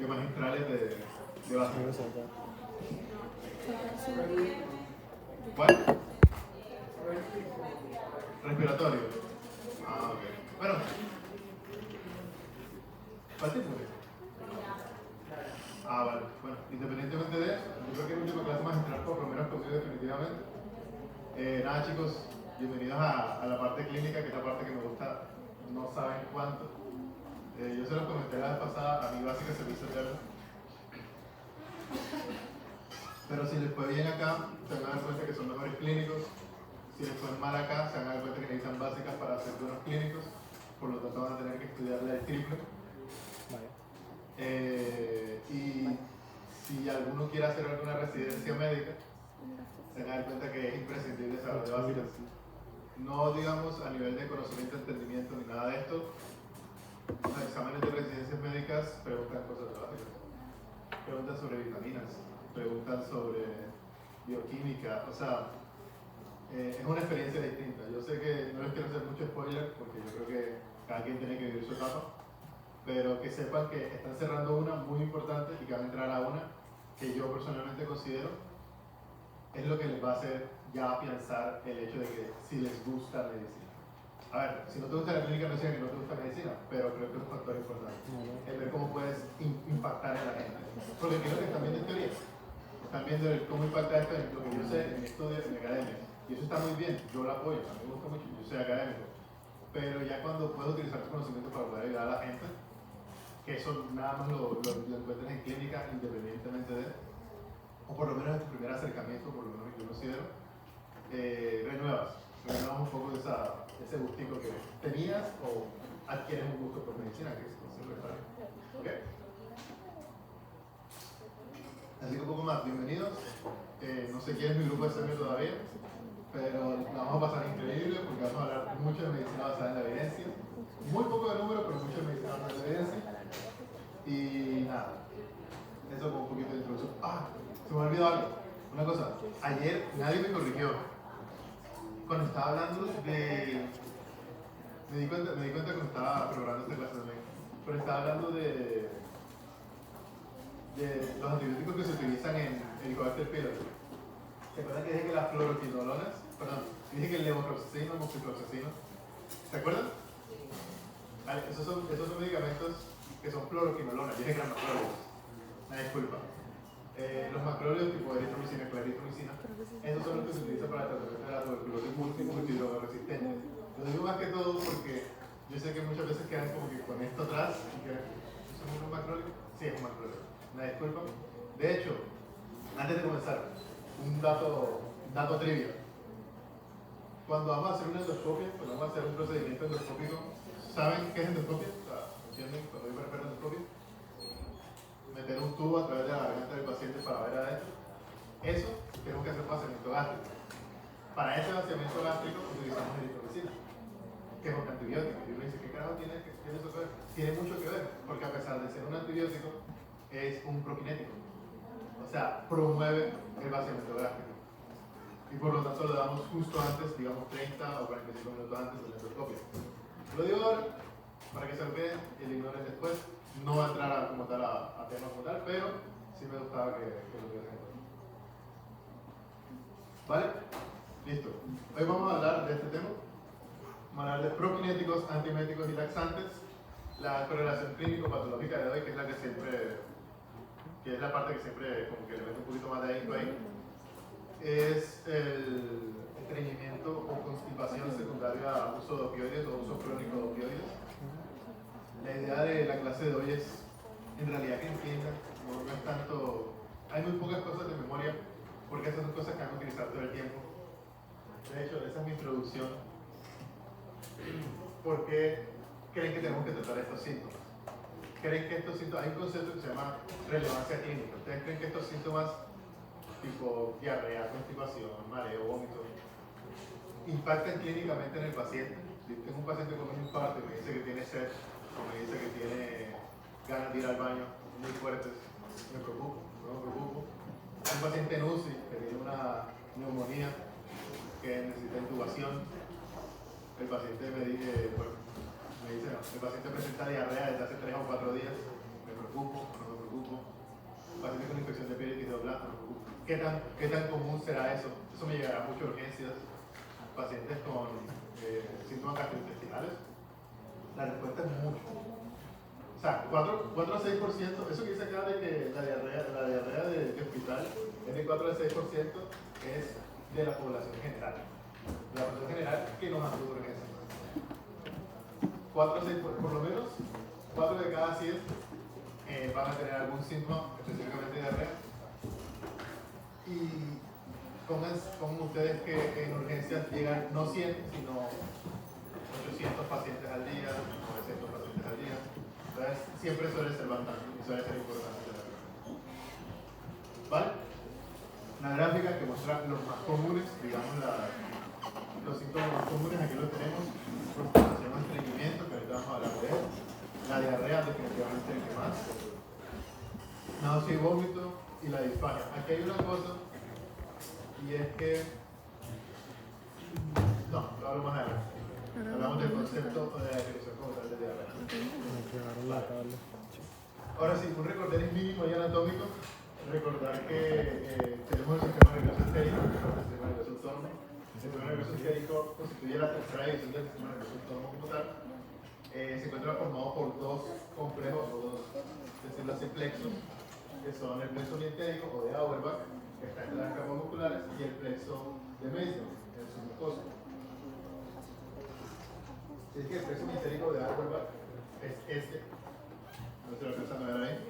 de magistrales de básica. ¿Cuál? Respiratorio. Ah, ok. Bueno, ¿cuál tipo? Ah, vale. Bueno, independientemente de eso, yo creo que es la última clase magistral, por lo menos conmigo definitivamente. Nada, chicos, bienvenidos a la parte clínica, que es la parte que me gusta, no saben cuánto. Yo se los comenté la vez pasada, a mi básica se me hizo eterno. Pero si les fue bien acá, se van a dar cuenta que son mejores clínicos. Si les fue mal acá, se van a dar cuenta que necesitan básicas para ser buenos clínicos. Por lo tanto, van a tener que estudiarle el triple. Y si alguno quiere hacer alguna residencia médica, se van a dar cuenta que es imprescindible saber de básicas. No digamos a nivel de conocimiento, entendimiento ni nada de esto. Los exámenes de residencias médicas preguntan cosas básicas. Preguntan sobre vitaminas, preguntan sobre bioquímica, o sea, es una experiencia distinta. Yo sé que no les quiero hacer mucho spoiler porque yo creo que cada quien tiene que vivir su etapa, pero que sepan que están cerrando una muy importante y que van a entrar a una que yo personalmente considero es lo que les va a hacer ya afianzar el hecho de que si les gusta medicina. A ver, si no te gusta la clínica no significa que no te gusta medicina, pero creo que es un factor importante. El ver cómo puedes impactar en la gente. Porque creo que están viendo en teoría. Están viendo cómo impacta esto en lo que yo sé, en mi estudio, en mi academia. Y eso está muy bien, yo lo apoyo, a mí me gusta mucho, yo soy académico. Pero ya cuando puedes utilizar tu conocimiento para poder ayudar a la gente, que eso nada más lo encuentres en clínica independientemente de, o por lo menos en tu primer acercamiento, por lo menos yo considero, renuevas un poco de ese gustico que tenías o adquieres un gusto por medicina, que es siempre está bien. ¿Ok? Así que un poco más, bienvenidos. No sé quién es mi grupo de sangre todavía, pero la vamos a pasar increíble porque vamos a hablar mucho de medicina basada en la evidencia. Muy poco de número, pero mucho de medicina basada en la evidencia. Y nada, eso como un poquito de introducción. Ah, se me olvidó algo. Una cosa, ayer nadie me corrigió. Cuando estaba hablando de... Me di cuenta cuando estaba preparando esta clase también, pero estaba hablando de los antibióticos que se utilizan en Helicobacter pylori. ¿Se acuerdan que dije que las fluoroquinolonas, dije que el levofloxacino, moxifloxacino, ¿se acuerdan? Vale, esos son medicamentos que son fluoroquinolonas, dije que eran macrólidos, una disculpa. Los macrólidos tipo eritromicina, claritromicina, esos son los que se utilizan para el tratamiento de la tuberculosis multidrogoresistente. Lo digo más que todo porque yo sé que muchas veces quedan como que con esto atrás y que ¿eso es un macrólido? Sí, es un macrólido. Una disculpa. De hecho, antes de comenzar, un dato trivia. Cuando vamos a hacer una endoscopia, cuando vamos a hacer un procedimiento endoscópico, ¿saben qué es endoscopia? O sea, ¿entienden? Cuando yo me refiero a endoscopia, meter un tubo a través de la garganta del paciente para ver adentro. Eso tenemos que hacer vaciamiento gástrico. Para ese vaciamiento gástrico utilizamos eritromicina, que es un antibiótico. Y uno dice, ¿qué carajo tiene eso que ver? Tiene mucho que ver, porque a pesar de ser un antibiótico, es un prokinético. O sea, promueve el vaciamiento gástrico. Y por lo tanto lo damos justo antes, digamos 30 o 45 minutos antes de la endoscopia. Lo digo ahora, para que se lo queden y lo ignoren después. No va a entrar como tal a tema como tal, pero sí me gustaba que lo tuviesen en cuenta. ¿Vale? Listo. Hoy vamos a hablar de este tema. Vamos a hablar de prokinéticos, antieméticos y laxantes. La correlación clínico-patológica de hoy, que es la que es la parte que siempre como que le mete un poquito más de ahí, es el estreñimiento o constipación secundaria a uso de opioides o uso crónico de opioides. La idea de la clase de hoy es, en realidad, que entiendan, no es tanto, hay muy pocas cosas de memoria, porque esas son cosas que van a utilizar todo el tiempo. De hecho, esa es mi introducción. ¿Por qué creen que tenemos que tratar estos síntomas? ¿Creen que estos síntomas, hay un concepto que se llama relevancia clínica? ¿Ustedes creen que estos síntomas, tipo diarrea, constipación, mareo, vómito, impactan clínicamente en el paciente? Si tengo un paciente con un infarto y me dice que tiene sed, o me dice que tiene ganas de ir al baño muy fuertes, me preocupo, no me preocupo. Un paciente en UCI que tiene una neumonía que necesita intubación, el paciente me dice, el paciente presenta diarrea desde hace 3 o 4 días, me preocupo, no me preocupo. ¿qué tan común será eso? Eso me llegará a muchas urgencias. Pacientes con síntomas gastrointestinales. La respuesta es mucho. O sea, 4 a 6%, eso que dice acá de que la diarrea de hospital es de 4 a 6%, es de la población general. De la población general que nos acude a urgencias. 4 a 6, por lo menos, 4 de cada 100 van a tener algún síntoma, específicamente diarrea. Y pongan ustedes que en urgencias llegan no 100, sino 800 pacientes al día, 900 pacientes al día. Entonces, siempre suele ser bastante y suele ser importante. ¿Vale? La gráfica que muestra los más comunes, digamos, los síntomas más comunes, aquí lo tenemos. Constipación o estreñimiento, que ahorita vamos a hablar de él. La diarrea, definitivamente el que más. Náusea y vómito y la disfagia. Aquí hay una cosa, y es que. No, lo hablo más adelante. Hablamos del concepto de la definición como tal de diarrea. Vale. Ahora sí, un recorderis mínimo y anatómico. Recordar que tenemos el sistema nervioso entérico, que es el sistema nervioso autónomo. El sistema nervioso entérico constituye la tercera división del sistema nervioso autónomo como tal. Se encuentra formado por dos complejos, o dos, decirlo así, plexos, que son el plexo mientérico o de Auerbach, que está entre las capas musculares, y el plexo de Mason, en su mucosa. Es que el plexo mientérico de Auerbach es este, no se lo alcanzan a ver ahí.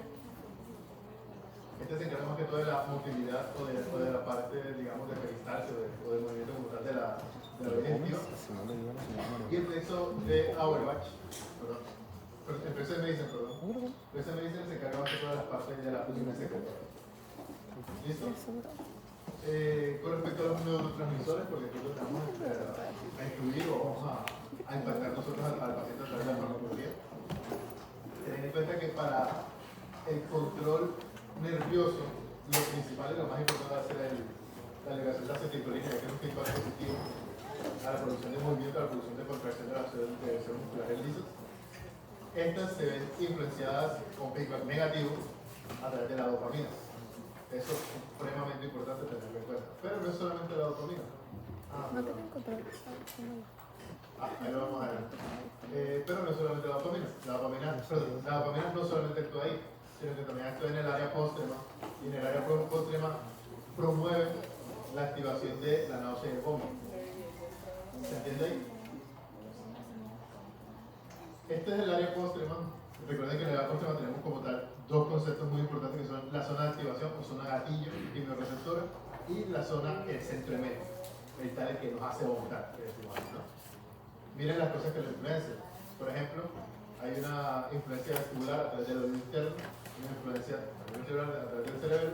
Este se encarga más que todo de la motilidad o de la parte, digamos, de peristalsis o del movimiento como tal de la digestiva. Y el plexo de Auerbach, el plexo de Mason, el plexo de Mason se encarga más que todo de las partes de la pulsión secretoria. ¿Listo? Con respecto a los neurotransmisores, porque aquí lo vamos a incluir o vamos a impactar nosotros al paciente a través de la farmacología. Ten en cuenta que para el control nervioso, lo principal y lo más importante va a ser la elevación de la acetilcolina, que es un feedback positivo a la producción de movimiento, a la producción de contracción de las células musculares lisas. Estas se ven influenciadas con feedback negativo a través de la dopamina. Eso es supremamente importante tenerlo en cuenta. Pero no es solamente la dopamina. Ahí lo vamos a ver. Pero no es solamente la dopamina. La dopamina no solamente actúa ahí, sino que también actúa en el área póstrema, y en el área póstrema promueve la activación de la náusea y el vómito. ¿Se entiende ahí? Este es el área póstrema. Recuerden que en el área póstrema tenemos como tal dos conceptos muy importantes, que son la zona de activación o zona gatillo quimioreceptora y la zona el centro emético, el tal que nos hace vomitar, que decimos, ¿no? Miren las cosas que lo influencian. Por ejemplo, hay una influencia vestibular a través del oído interno, una influencia cerebral a través del cerebro.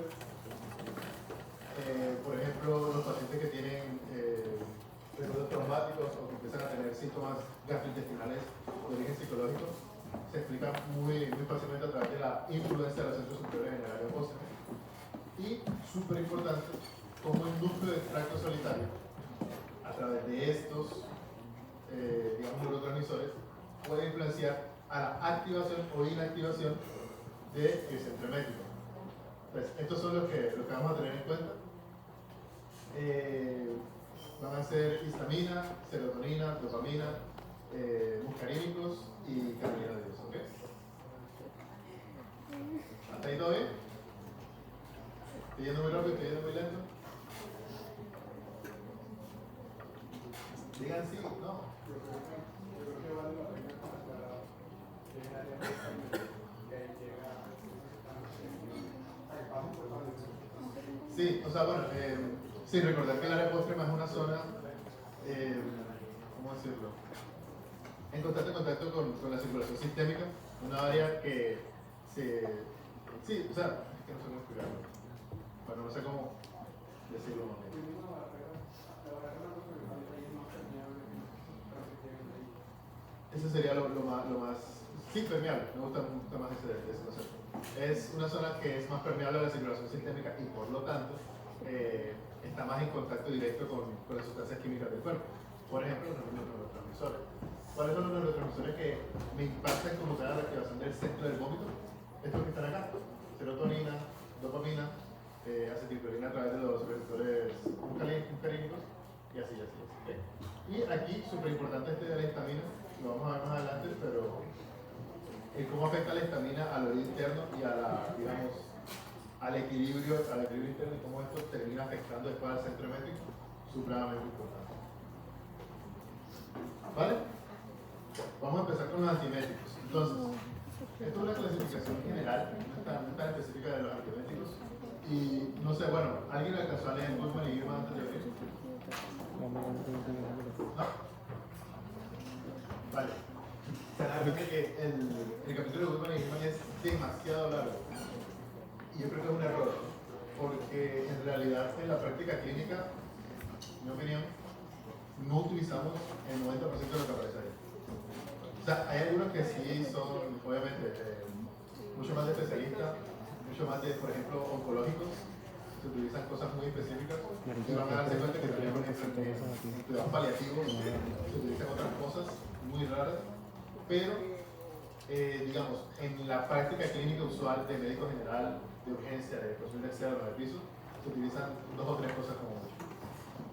Por ejemplo, los pacientes que tienen episodios traumáticos o que empiezan a tener síntomas gastrointestinales de origen psicológico, se explica muy fácilmente a través de la influencia de los centros superiores en el área póstrema. Y, súper importante, como el núcleo de tracto solitario, a través de estos, digamos, neurotransmisores, puede influenciar a la activación o inactivación del centro emético. Entonces, estos son los que vamos a tener en cuenta. Van a ser histamina, serotonina, dopamina, muscarínicos y carbohidratos, ¿ok? ¿Hasta ahí todo bien? ¿Estoy yendo muy rápido? ¿Estoy yendo muy lento? Digan sí, no. Sí, o sea, bueno, sí, recordar que el área póstrema es una zona, ¿cómo decirlo? En constante contacto con la circulación sistémica, una área que se... Sí, o sea, es que no sé cómo explicarlo. Bueno, no sé cómo decirlo más bien. Ese sería lo más... Sí, permeable, me gusta más ese concepto. Es una zona que es más permeable a la circulación sistémica y por lo tanto está más en contacto directo con las sustancias químicas del cuerpo. Por ejemplo, los neurotransmisores. ¿Cuáles son los neurotransmisores que me impactan como tal la activación del centro del vómito? Estos que están acá: serotonina, dopamina, acetilcolina a través de los receptores muscarínicos y así, ¿okay? Y aquí, súper importante este de la histamina, lo vamos a ver más adelante, pero cómo afecta la histamina al oído interno y a la, digamos, al equilibrio interno y cómo esto termina afectando después al centro métrico, supremamente importante. ¿Vale? Vamos a empezar con los antimétricos. Entonces, esto es una clasificación general, no tan específica de los antimétricos. Y no sé, bueno, ¿alguien alcanzó a leer Goodman y Gilman antes de venir? ¿No? Vale. Se dan cuenta que el capítulo de Goodman y Gilman es demasiado largo. Y yo creo que es un error, porque en realidad en la práctica clínica, en mi opinión, no utilizamos el 90% de lo que aparece ahí. O sea, hay algunos que sí son, obviamente, mucho más de especialistas, mucho más de, por ejemplo, oncológicos, se utilizan cosas muy específicas, y van a darse cuenta que también, por ejemplo, en cuidados paliativos se utilizan otras cosas muy raras, pero, digamos, en la práctica clínica usual de médico general, de urgencia, de profesión de externo, de piso, se utilizan 2 o 3 cosas como mucho.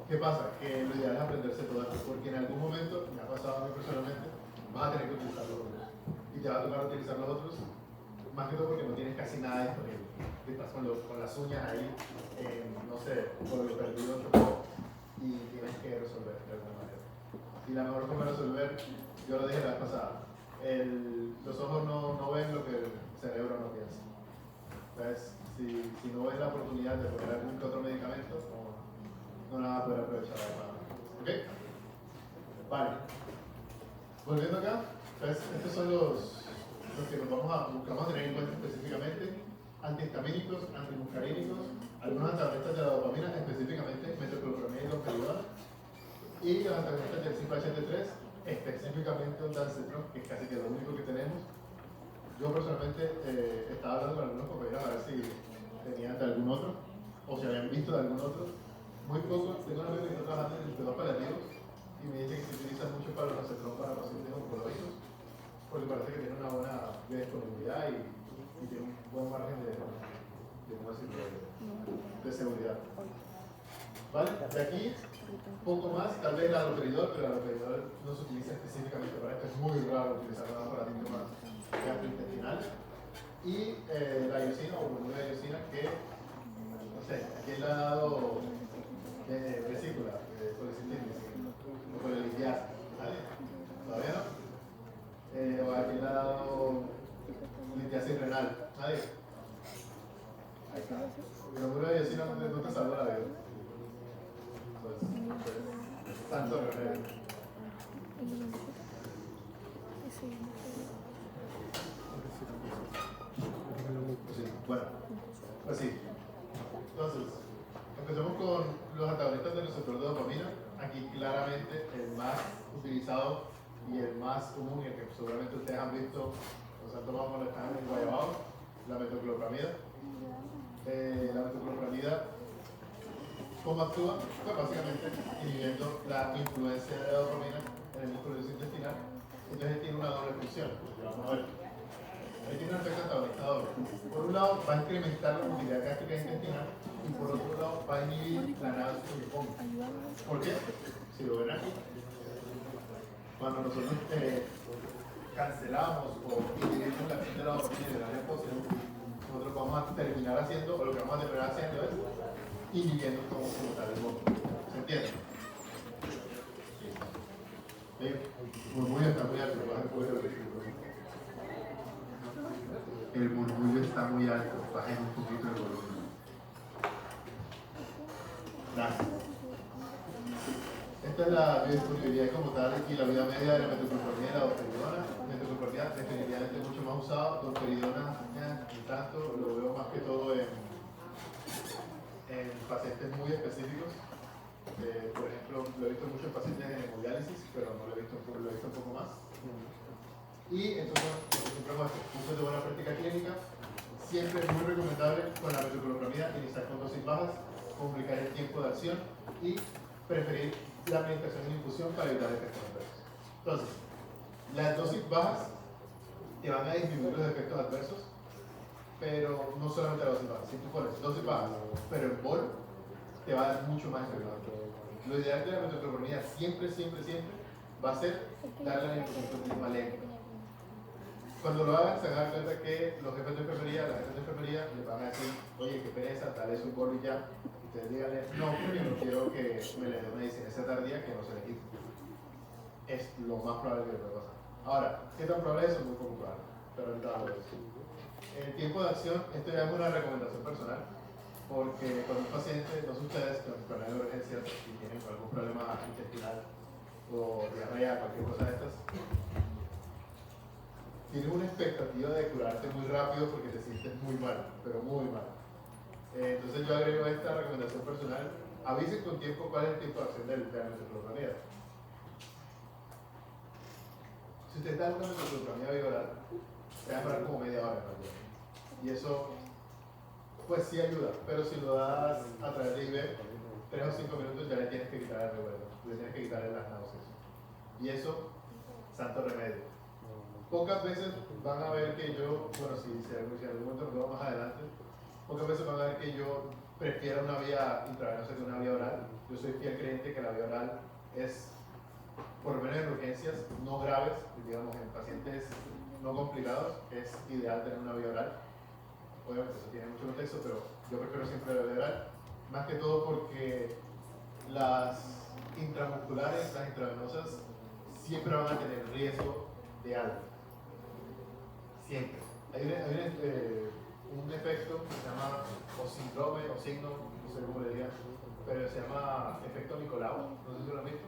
¿Qué pasa? Que lo ideal es aprenderse todo esto, porque en algún momento, me ha pasado a mí personalmente, vas a tener que utilizar los otros. Y te va a tocar utilizar los otros, más que todo porque no tienes casi nada disponible. Estás con las uñas ahí, no sé, por lo perdido y tienes que resolver de alguna manera. Y la mejor forma de resolver, yo lo dije la vez pasada, los ojos no ven lo que el cerebro no piensa. Entonces, si no ves la oportunidad de poner algún que otro medicamento, no la vas a poder aprovechar adecuadamente. ¿Ok? Vale. Volviendo acá, pues estos son los que vamos a tener en cuenta específicamente: antihistamínicos, antimuscarínicos, algunos antagonistas de la dopamina, específicamente metoclopramida y domperidona, y los antagonistas del 5-HT3, específicamente ondansetron, que es casi que lo único que tenemos. Yo personalmente estaba hablando con algunos compañeros a ver si tenían de algún otro, o si habían visto de algún otro. Muy poco, tengo una amiga que está trabajando en cuidados paliativos y me dice que se utiliza mucho para los ondansetron para pacientes oncológicos, porque parece que tiene una buena disponibilidad y tiene un buen margen de seguridad. ¿Vale? De aquí, poco más, tal vez el aloperidol, pero el aloperidol no se utiliza específicamente para esto, es muy raro utilizarlo para síntomas gastrointestinal. Y la iosina o hormona de iosina, que, no sé, aquí le ha dado vesícula, policistitis o polilitiasis, ¿vale? ¿Todavía no? O aquí le ha dado litiasis renal, ¿nadie? Ahí está. El hormona de iosina no te salva la vida. Pues, tanto remedio. Bueno, pues sí. Entonces, empecemos con los antagonistas del receptor de dopamina. Aquí claramente el más utilizado y el más común, y el que seguramente ustedes han visto, los han tomado cuando están en el guayabao, la metoclopramida. La metoclopramida, ¿cómo actúa? Pues básicamente inhibiendo la influencia de la dopamina en el músculo intestinal. Entonces tiene una doble función. Vamos a ver. Ahí tiene un efecto antagonista doble. Por un lado va a incrementar la motilidad gástrica intestinal y por otro lado va a inhibir la náusea y el vómito. ¿Por qué? Si lo ven aquí, cuando nosotros cancelamos o inhibimos la acción de la dopamina y de la reposo, nosotros vamos a terminar haciendo, o lo que vamos a terminar haciendo es inhibiendo como tal el vómito. ¿Se entiende? El murmullo está muy alto, el murmullo está muy alto, bajen un poquito el volumen. Gracias. Esta es la biodisponibilidad como tal y la vida media de la metoclopramida y la domperidona. Metoclopramida definitivamente mucho más usado, domperidona ni tanto, lo veo más que todo en pacientes muy específicos. Por ejemplo, lo he visto mucho en pacientes en hemodiálisis, pero no lo he visto un poco más. Y entonces, lo que siempre muestro, uso de buena práctica clínica, siempre es muy recomendable con la metoclopramida iniciar con dosis bajas, complicar el tiempo de acción y preferir la administración en infusión para evitar efectos adversos. Entonces, las dosis bajas te van a disminuir los efectos adversos pero no solamente a 12 bajas. Si tú pones 12 bajas, pero en bol, te va a dar mucho más efecto. Lo ideal de la metoclopramida siempre va a ser darle la infusión continua lenta. Cuando lo hagan, se van a dar cuenta que los jefes de enfermería, las jefes de enfermería, les van a decir, oye, qué pereza, dale su bol y ya. Y ustedes díganle, no, porque no quiero que me le dé una medicina tardía que no se le quite. Es lo más probable que le pueda pasar. Ahora, ¿qué tan probable es eso? Muy poco probable. Pero ahorita hablo de eso. El tiempo de acción, esto ya es una recomendación personal, porque cuando un paciente, no sé ustedes, con problemas de urgencias y tienen algún problema intestinal o diarrea, cualquier cosa de estas, tienes una expectativa de curarte muy rápido porque te sientes muy mal, pero muy mal. Entonces yo agrego esta recomendación personal. Avisen con tiempo cuál es el tiempo de acción de la metoclopramida. Si usted está dando una metoclopramida bioral, se va a demorar como media hora, ¿no? Y eso, pues sí ayuda, pero si lo das a través de IV, 3 o 5 minutos ya le tienes que quitar el revuelo, le tienes que quitarle las náuseas. Y eso, santo remedio. Pocas veces van a ver que yo, bueno, si en algún momento nos vemos más adelante, pocas veces van a ver que yo prefiero una vía intravenosa que una vía oral. Yo soy fiel creyente que la vía oral es, por lo menos en urgencias no graves, digamos en pacientes no complicados, es ideal tener una vía oral. Obviamente eso tiene mucho contexto, pero yo prefiero siempre la vía oral, más que todo porque las intramusculares, las intravenosas, siempre van a tener riesgo de algo. Siempre. Hay un efecto que se llama, o síndrome, o signo, no sé cómo le digan, pero se llama efecto Nicolau. No sé si lo han visto.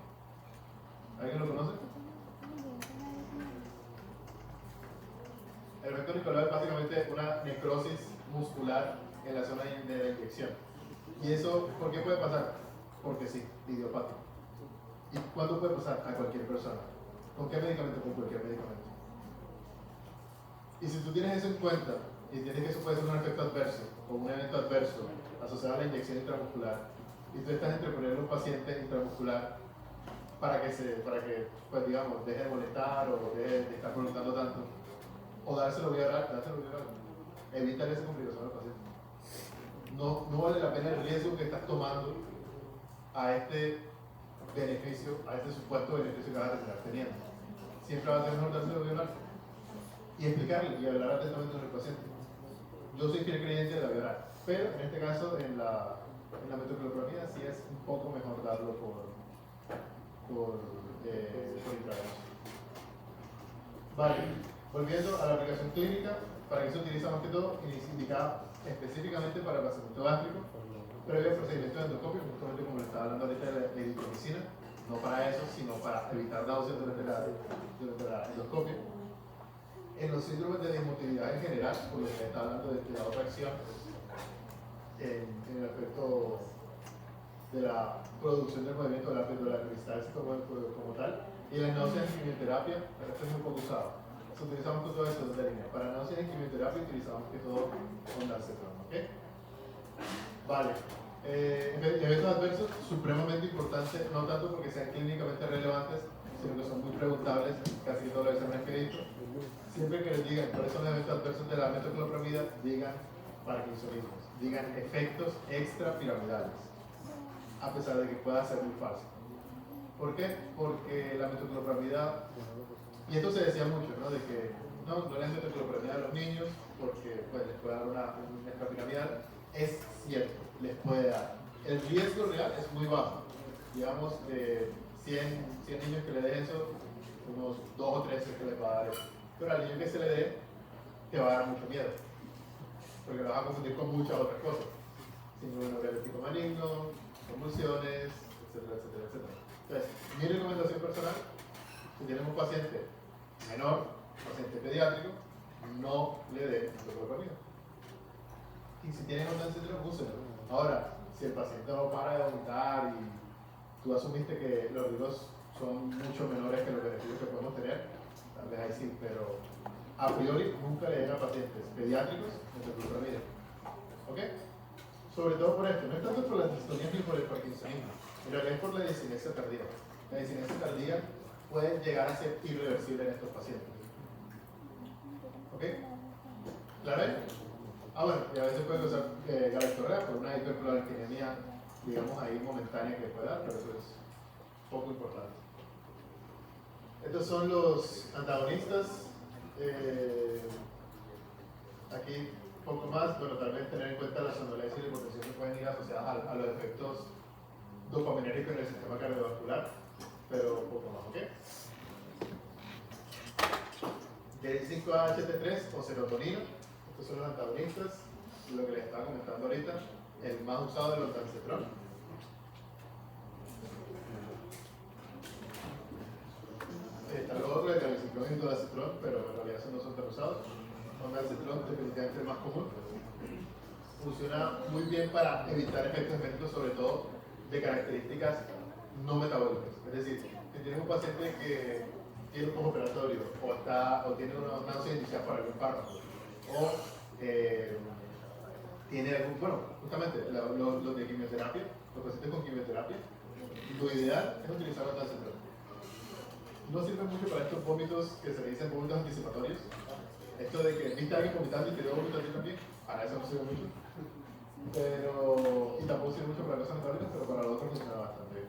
¿Alguien lo conoce? El efecto Nicolau es básicamente una necrosis muscular en la zona de la inyección. ¿Y eso por qué puede pasar? Porque sí, idiopático. ¿Y cuándo puede pasar? A cualquier persona. ¿Con qué medicamento? Con cualquier medicamento. Y si tú tienes eso en cuenta y entiendes que eso puede ser un efecto adverso o un evento adverso asociado a la inyección intramuscular, y tú estás entre ponerle un paciente intramuscular para que pues digamos, deje de molestar o deje de estar molestando tanto, o dárselo vía oral, evitar esa complicación al paciente. No vale la pena el riesgo que estás tomando a este beneficio, a este supuesto beneficio que vas a terminar teniendo. Siempre va a ser mejor dárselo vía oral y explicarle y hablar atentamente con el paciente. Yo soy fiel creyente de la vía oral, pero en este caso, en la metoclopramida, sí es un poco mejor darlo por intravenoso. Vale, volviendo a la aplicación clínica, para que se utiliza más que todo, indicada específicamente para el vaciamiento gástrico, previo al procedimiento de endoscopio, justamente como le estaba hablando ahorita de la eritromicina, no para eso, sino para evitar náuseas durante la endoscopia. En los síndromes de dismotilidad en general, por lo que está hablando de la otra acción, en el aspecto de la producción del movimiento de la peristalsis como tal, y las náuseas en quimioterapia, esto es muy poco usado. Utilizamos todo eso de la línea. Para náuseas en quimioterapia utilizamos que todo ondansetron, ¿ok? Vale. Eventos adversos supremamente importantes, no tanto porque sean clínicamente relevantes, sino que son muy preguntables, casi todos los exámenes que he visto. Siempre que les digan cuáles son los eventos adversos de la metoclopramida, digan parkinsonismos, digan efectos extrapiramidales, a pesar de que pueda ser muy falso. ¿Por qué? Porque la metoclopramida, y esto se decía mucho, ¿no? De que no le den metoclopramida a los niños porque pues, les puede dar una extrapiramidal. Es cierto, les puede dar. El riesgo real es muy bajo. Digamos, 100 niños que le den eso, unos 2 o 3 es que les va a dar eso. Pero al niño que se le dé, te va a dar mucho miedo, porque lo vas a confundir con muchas otras cosas. Síndrome diabético maligno, convulsiones, etcétera, etcétera, etcétera. Entonces, mi recomendación personal, si tienes un paciente menor, paciente pediátrico, no le dé metoclopramida. Y si tienes ondansetron, úselo. Ahora, si el paciente no para de vomitar y tú asumiste que los riesgos son mucho menores que los beneficios que podemos tener, tal vez ahí sí, pero a priori nunca le den a pacientes pediátricos metoclopramida. ¿Ok? Sobre todo por esto, no es tanto por la distonía ni por el parkinsonismo, en realidad es por la disinesia tardía. La disinesia tardía puede llegar a ser irreversible en estos pacientes. ¿Ok? ¿Claro? Bueno, y a veces puede causar galactorrea por una hiperprolactinemia, digamos ahí momentánea que puede dar, pero eso es poco importante. Estos son los antagonistas. Aquí poco más, bueno, tal vez tener en cuenta la somnolencia y la hipotensión que pueden ir asociadas a los efectos dopaminérgicos en el sistema cardiovascular, pero poco más, ¿ok? D5-HT3 o serotonina, estos son los antagonistas, lo que les estaba comentando ahorita, el más usado es el ondansetrón. Está lo otro, el calicitrón y el dolacetrón, pero en realidad esos no son tan usados. Ondansetrón definitivamente el más común. Funciona muy bien para evitar efectos médicos, sobre todo de características no metabólicas. Es decir, si tienes un paciente que tiene un postoperatorio o tiene una náusea inicial por algún fármaco o tiene algún, bueno, justamente los de quimioterapia, los pacientes con quimioterapia, lo ideal es utilizar ondansetrón. No sirve mucho para estos vómitos que se le dicen vómitos anticipatorios. Esto de que viste a alguien vomitando y te dio vómito a ti también, para eso no sirve mucho. Y tampoco sirve mucho para cosas metabólicas, pero para los otros funciona bastante bien.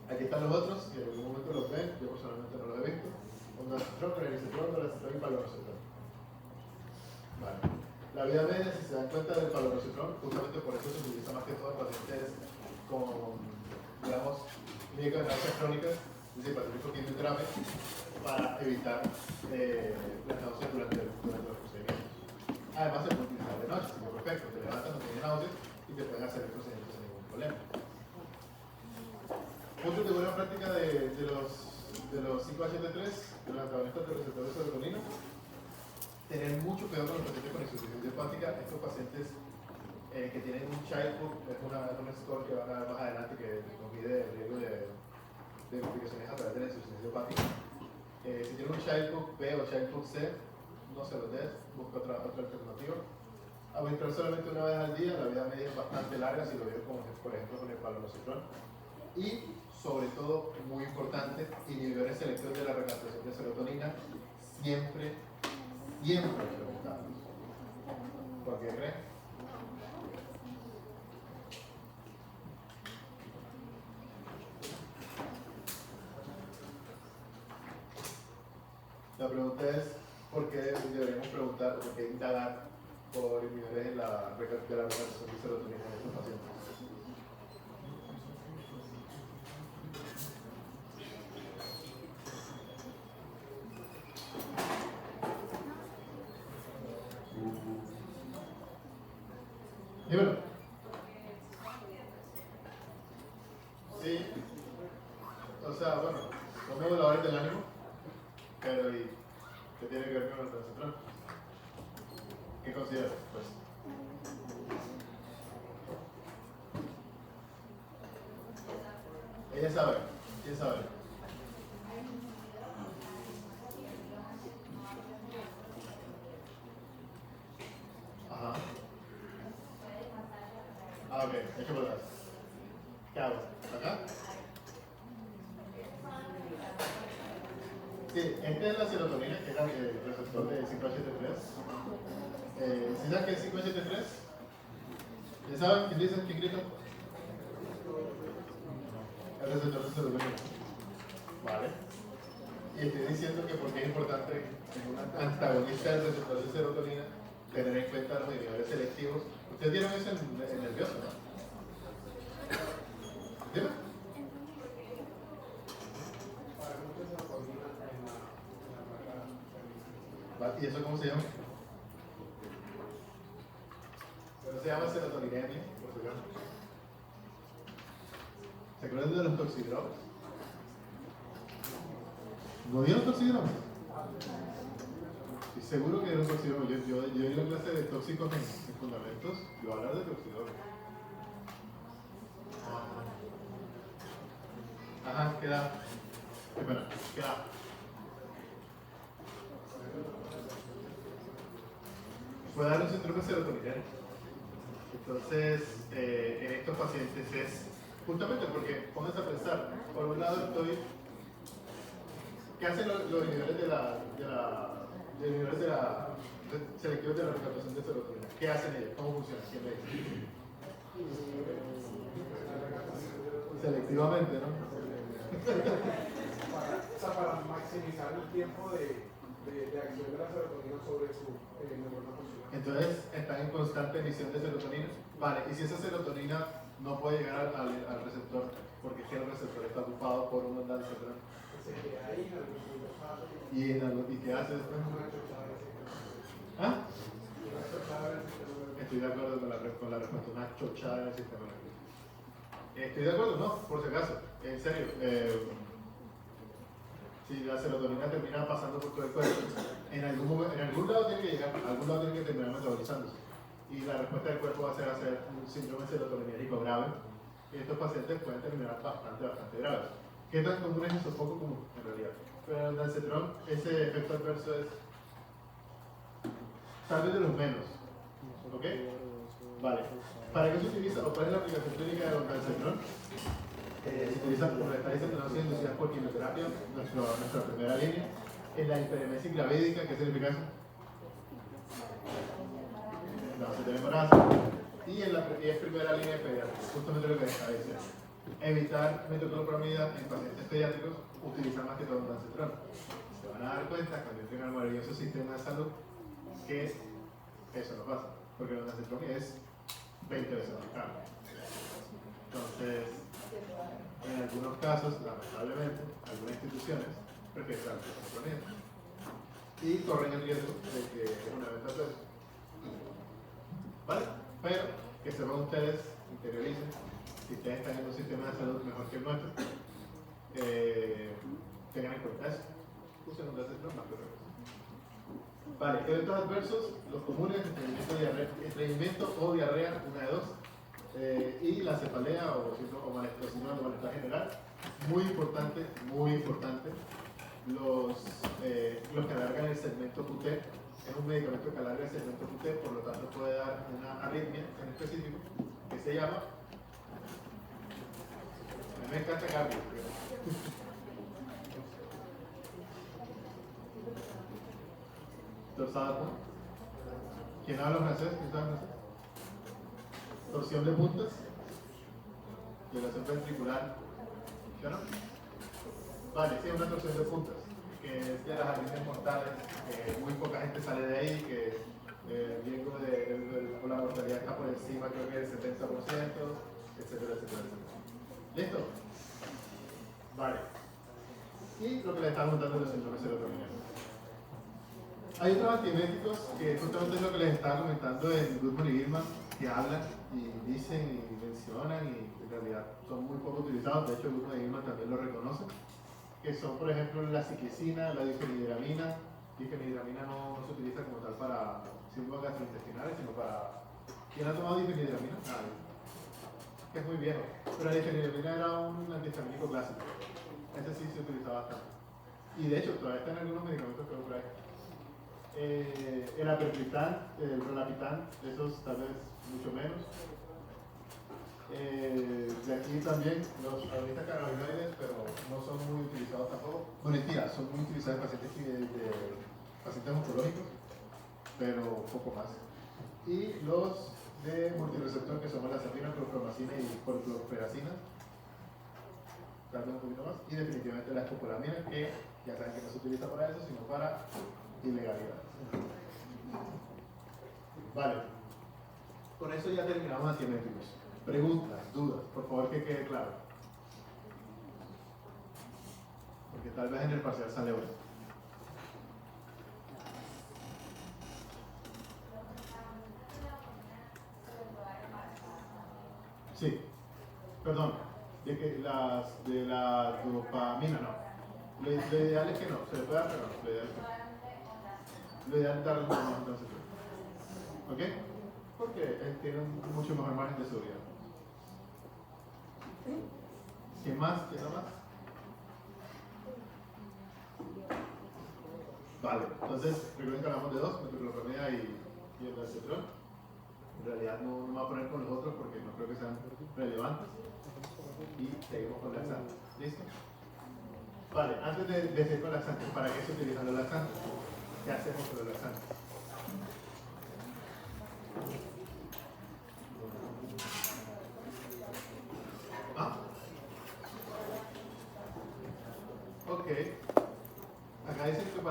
Aquí están los otros, y en algún momento los ven, yo personalmente no los he visto. Ondansetrón, calicitrón, dolacetrón y palonocetrón. Vale. La vida media, si se dan cuenta del palonocetrón, justamente por eso se utiliza más que todo en pacientes con, digamos, náuseas crónicas, es decir, pacientes con quimioterapia, para evitar las náuseas durante los procedimientos. Además, se puede utilizar de noche, sino perfecto, te levantas, no tienes náuseas y te pueden hacer el procedimiento sin ningún problema. Puntos de buena práctica de los 5-HT3, de los antagonistas de receptores de serotonina. Tener mucho cuidado con los pacientes con insuficiencia hepática. Estos pacientes que tienen un childhood, es un score que van a ver más adelante que nos mide el riesgo de complicaciones a través de la insuficiencia hepática. Si tienen un childhood B o childhood C, no se los des, busca otra alternativa. Aumentar solamente una vez al día, la vida media es bastante larga, si lo vieron como por ejemplo con el palonocetrón. Y sobre todo, muy importante, inhibidores selectivos de la recaptación de serotonina, siempre recomendables. ¿Por qué creen? La pregunta es, ¿por qué deberíamos preguntar, por qué indagar por inhibidores de la recaptación de serotonina en estos pacientes? Dímelo. Sí. O sea, bueno, son moduladores del ánimo, pero ¿y qué tiene que ver con el ondansetrón? ¿Qué consideras? Pues. Ella sabe. ¿Quién sabe? Ajá. Ok, hay que votar. ¿Qué hago? ¿Acá? Sí, esta es la serotonina, que es el receptor de 5-HT3. ¿Sí saben qué es 5-HT3? ¿Ya saben? ¿Quién dice? ¿Quién grita? El receptor de serotonina. Vale. Y estoy diciendo que porque es importante en un antagonista del receptor de serotonina tener en cuenta los inhibidores selectivos. Ustedes vieron eso en el nervioso, ¿no? ¿Dime? ¿Y eso cómo se llama? Pero se llama serotoninemia, por si acaso. ¿Se acuerdan de los toxidrops? ¿No vieron toxidrops? Estoy seguro que vieron toxidrops. Yo di la clase de tóxicos en fundamentos y voy a hablar de toxidrops. Ajá, queda. Espera, queda. Puede dar un síndrome serotoninérgico. Entonces, en estos pacientes es justamente porque, pónganse a pensar, por un lado estoy. ¿Qué hacen los inhibidores de la selectivos de la recaptación de serotonina. ¿Qué hacen ellos? ¿Cómo funcionan? ¿Quién me dice? Selectivamente, ¿no? Para maximizar el tiempo de acción de la serotonina sobre su neurona funcional. Entonces, están en constante emisión de serotonina. Vale, y si esa serotonina no puede llegar al receptor, porque es que el receptor está ocupado por un ondansetron. Se queda ahí en algún punto. ¿Y qué hace después? ¿Ah? Estoy de acuerdo con la respuesta, una chochada en el sistema nervioso. Estoy de acuerdo, no, por si acaso, en serio. Si la serotonina termina pasando por todo el cuerpo, en algún lado tiene que llegar, algún lado tiene que terminar metabolizándose. Y la respuesta del cuerpo va a ser hacer un síndrome serotoninérgico grave. Y estos pacientes pueden terminar bastante graves. ¿Qué tan común es eso? Poco común, en realidad. Pero en el ondansetron, ese efecto adverso es tal vez de los menos. ¿Ok? Vale. ¿Para qué se utiliza o cuál es la aplicación clínica del ondansetron? Se utiliza, como le está diciendo, no se inducida por quimioterapia, nuestra primera línea. En la hiperemesis gravídica, ¿qué significa eso? No se tiene embarazo. Y es primera línea de pediatría, justamente lo que está diciendo. Evitar metoclopramida en pacientes pediátricos, utilizar más que todo ondansetron. Se van a dar cuenta cuando entren al maravilloso sistema de salud que eso no pasa, porque el ondansetron es 20 veces más caro. Entonces, en algunos casos, lamentablemente, algunas instituciones prefieren dar ondansetron y corren el riesgo de que es una venta de precio. ¿Vale? Pero que sepan ustedes, interioricen, si ustedes están en un sistema de salud mejor que el nuestro, tengan en cuenta eso. Usen ondansetron más que otra cosa. Vale, eventos adversos, los comunes, estreñimiento o diarrea, una de dos, y la cefalea o síndrome de malestar general. Muy importante, los que alargan el segmento QT. Es un medicamento que alarga el segmento QT, por lo tanto puede dar una arritmia en específico que se llama, a mí me encanta cardio. Dorsada. ¿Quién habla francés? ¿Quién sabe francés? Torsión de puntas, violación ventricular. ¿Ya no? Vale, sí, una torsión de puntas, que es de las arritmias mortales, que muy poca gente sale de ahí, que el riesgo de la mortalidad está por encima, creo que del 70%, etcétera, etcétera. ¿Listo? Vale. Y lo que le estaba contando de los síndromes serotoninérgicos. Hay otros antieméticos que justamente es lo que les estaba comentando en Goodman y Gilman, que hablan y dicen y mencionan y en realidad son muy poco utilizados. De hecho, Goodman y Gilman también lo reconocen, que son, por ejemplo, la ciclicina, la difenhidramina. Difenhidramina no se utiliza como tal para síntomas gastrointestinales, sino para... ¿Quién ha tomado difenhidramina? Nadie. Que es muy viejo. Pero la difenhidramina era un antihistamínico clásico. Ese sí se utilizaba bastante. Y de hecho, todavía está en algunos medicamentos que por ahí. El aperpitán, el rolapitán, esos tal vez mucho menos. De aquí también los agonistas cannabinoides, pero no son muy utilizados tampoco. Bueno, mentira, son muy utilizados en pacientes oncológicos, pero poco más. Y los de multireceptor, que son la safina, clorpromacina y clorperacina, tal vez un poquito más. Y definitivamente la escopolamina, que ya saben que no se utiliza para eso, sino para ilegalidades. Vale, con eso ya terminamos antieméticos. Preguntas, dudas, por favor que quede claro. Porque tal vez en el parcial sale hoy. Sí, perdón, de la dopamina no. Lo ideal es que no, se le puede dar, pero no, lo ideal es que no. Lo ideal es darle un poco más entonces. ¿Ok? Porque tiene un mucho mejor margen de seguridad. ¿Quién más? ¿Quién más? Vale, entonces recuerden que hablamos de dos, metoclopramida y el ondansetron. En realidad no me voy a poner con los otros porque no creo que sean relevantes. Y seguimos con laxantes. ¿Listo? Vale, antes de seguir con laxantes, ¿para qué se utilizan los laxantes? ¿Qué hacemos con los laxantes?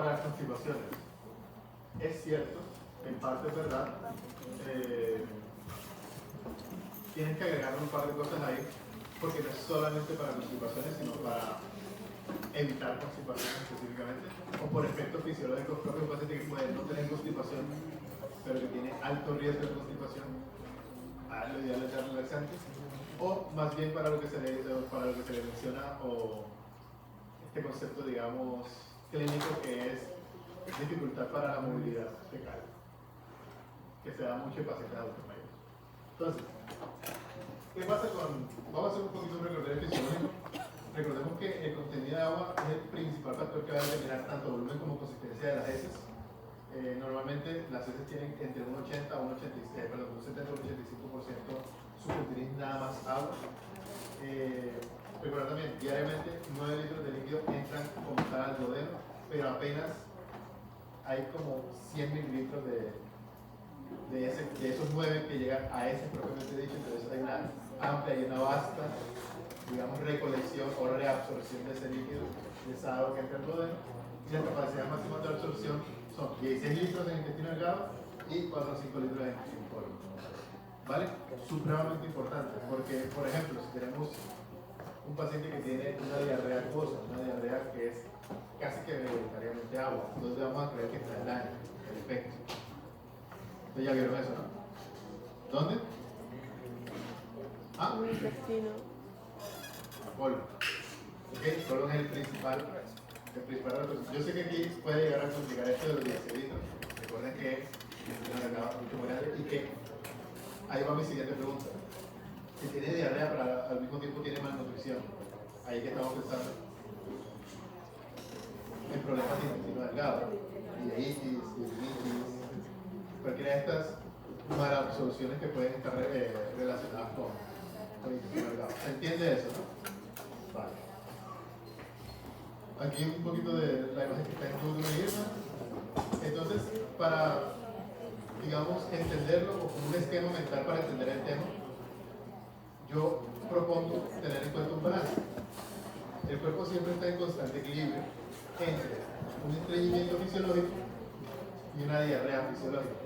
para las constipaciones, es cierto, en parte es verdad, tienes que agregar un par de cosas ahí, porque no es solamente para constipaciones, sino para evitar constipación específicamente, o por efectos fisiológicos propios, un paciente que puede no tener constipación, pero que tiene alto riesgo de constipación, lo ideal es dar relaxantes, o más bien para lo que se le menciona, o este concepto, digamos, clínico, que es dificultad para la movilidad fecal, que se da mucho en pacientes adultos mayores. Entonces, ¿qué pasa con...? Vamos a hacer un poquito un recorrido fisiológico. Recordemos que el contenido de agua es el principal factor que va a determinar tanto volumen como consistencia de las heces. Normalmente las heces tienen entre un 80 a un 86, perdón, un 70 a un 85% su contenido nada más agua. Recuerda también, diariamente 9 litros de líquido entran como tal al duodeno, pero apenas hay como 100 mililitros de esos 9 que llegan a ese propiamente dicho. Entonces hay una amplia y una vasta, digamos, recolección o reabsorción de ese líquido, de esa agua que entra al duodeno, y la capacidad máxima de absorción son 16 litros en el intestino delgado y 4 o 5 litros en el intestino colon. ¿Vale? Supremamente importante, porque, por ejemplo, si tenemos un paciente que tiene una diarrea acuosa, una diarrea que es casi que mayoritariamente agua, entonces vamos a creer que está el daño, el efecto. Ustedes ya vieron eso, ¿no? ¿Dónde? Ah, el intestino. Colon. ¿Ok? Colon es el principal. Yo sé que aquí puede llegar a complicar esto de los 16 litros. Recuerden que es una carga mucho muy grande y que ahí va mi siguiente pregunta. Si tiene diarrea, pero al mismo tiempo tiene malnutrición, ahí que estamos pensando en problemas de intestino delgado, ileitis, uveitis, cualquiera de estas malabsorciones que pueden estar relacionadas con el intestino delgado. ¿Se entiende eso, no? Vale. Aquí un poquito de la imagen que está en Google y Irma. Entonces, para, digamos, entenderlo o como un esquema mental para entender el tema, yo propongo tener en cuenta un balance. El cuerpo siempre está en constante equilibrio entre un estreñimiento fisiológico y una diarrea fisiológica.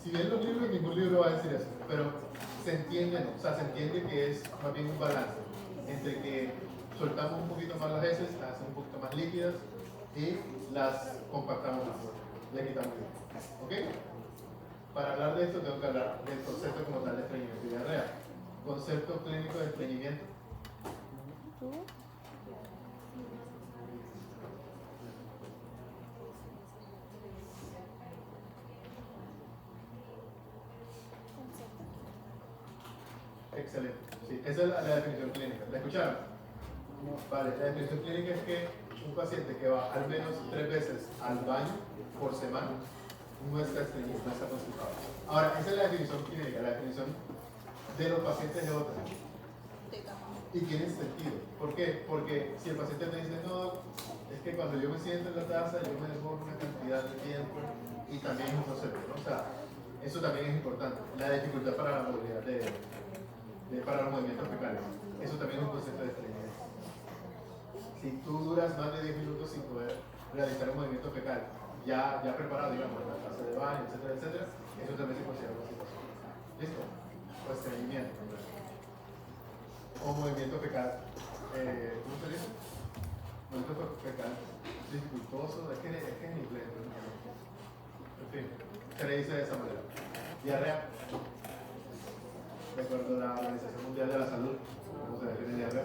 Si ven los libros, ningún libro va a decir eso, pero se entiende, ¿no? O sea, se entiende que es más bien un balance entre que soltamos un poquito más las heces, las hacemos un poquito más líquidas y las compactamos más, le quitamos líquido. ¿Ok? Para hablar de esto tengo que hablar del concepto como tal de estreñimiento y diarrea. Concepto clínico de estreñimiento. Excelente. Sí, esa es la definición clínica. ¿La escucharon? Vale, la definición clínica es que un paciente que va al menos 3 veces al baño por semana no está estreñido, no está constipado. Ahora, esa es la definición clínica, la definición de los pacientes de otra. Y tiene sentido. ¿Por qué? Porque si el paciente te dice, no, es que cuando yo me siento en la taza, yo me demoro una cantidad de tiempo y también es un concepto, ¿no? O sea, eso también es importante. La dificultad para la movilidad para los movimientos fecales. Eso también es un concepto de estreñimiento. Si tú duras más de 10 minutos sin poder realizar un movimiento fecal, ya preparado, digamos, en la taza de baño, etcétera, etcétera, eso también se considera una situación. ¿Listo? O estreñimiento. O movimiento fecal, ¿cómo se dice? Movimiento fecal dificultoso, es que en inglés, ¿no? En fin, se le dice de esa manera. Diarrea, de acuerdo a la Organización Mundial de la Salud, ¿cómo se define diarrea?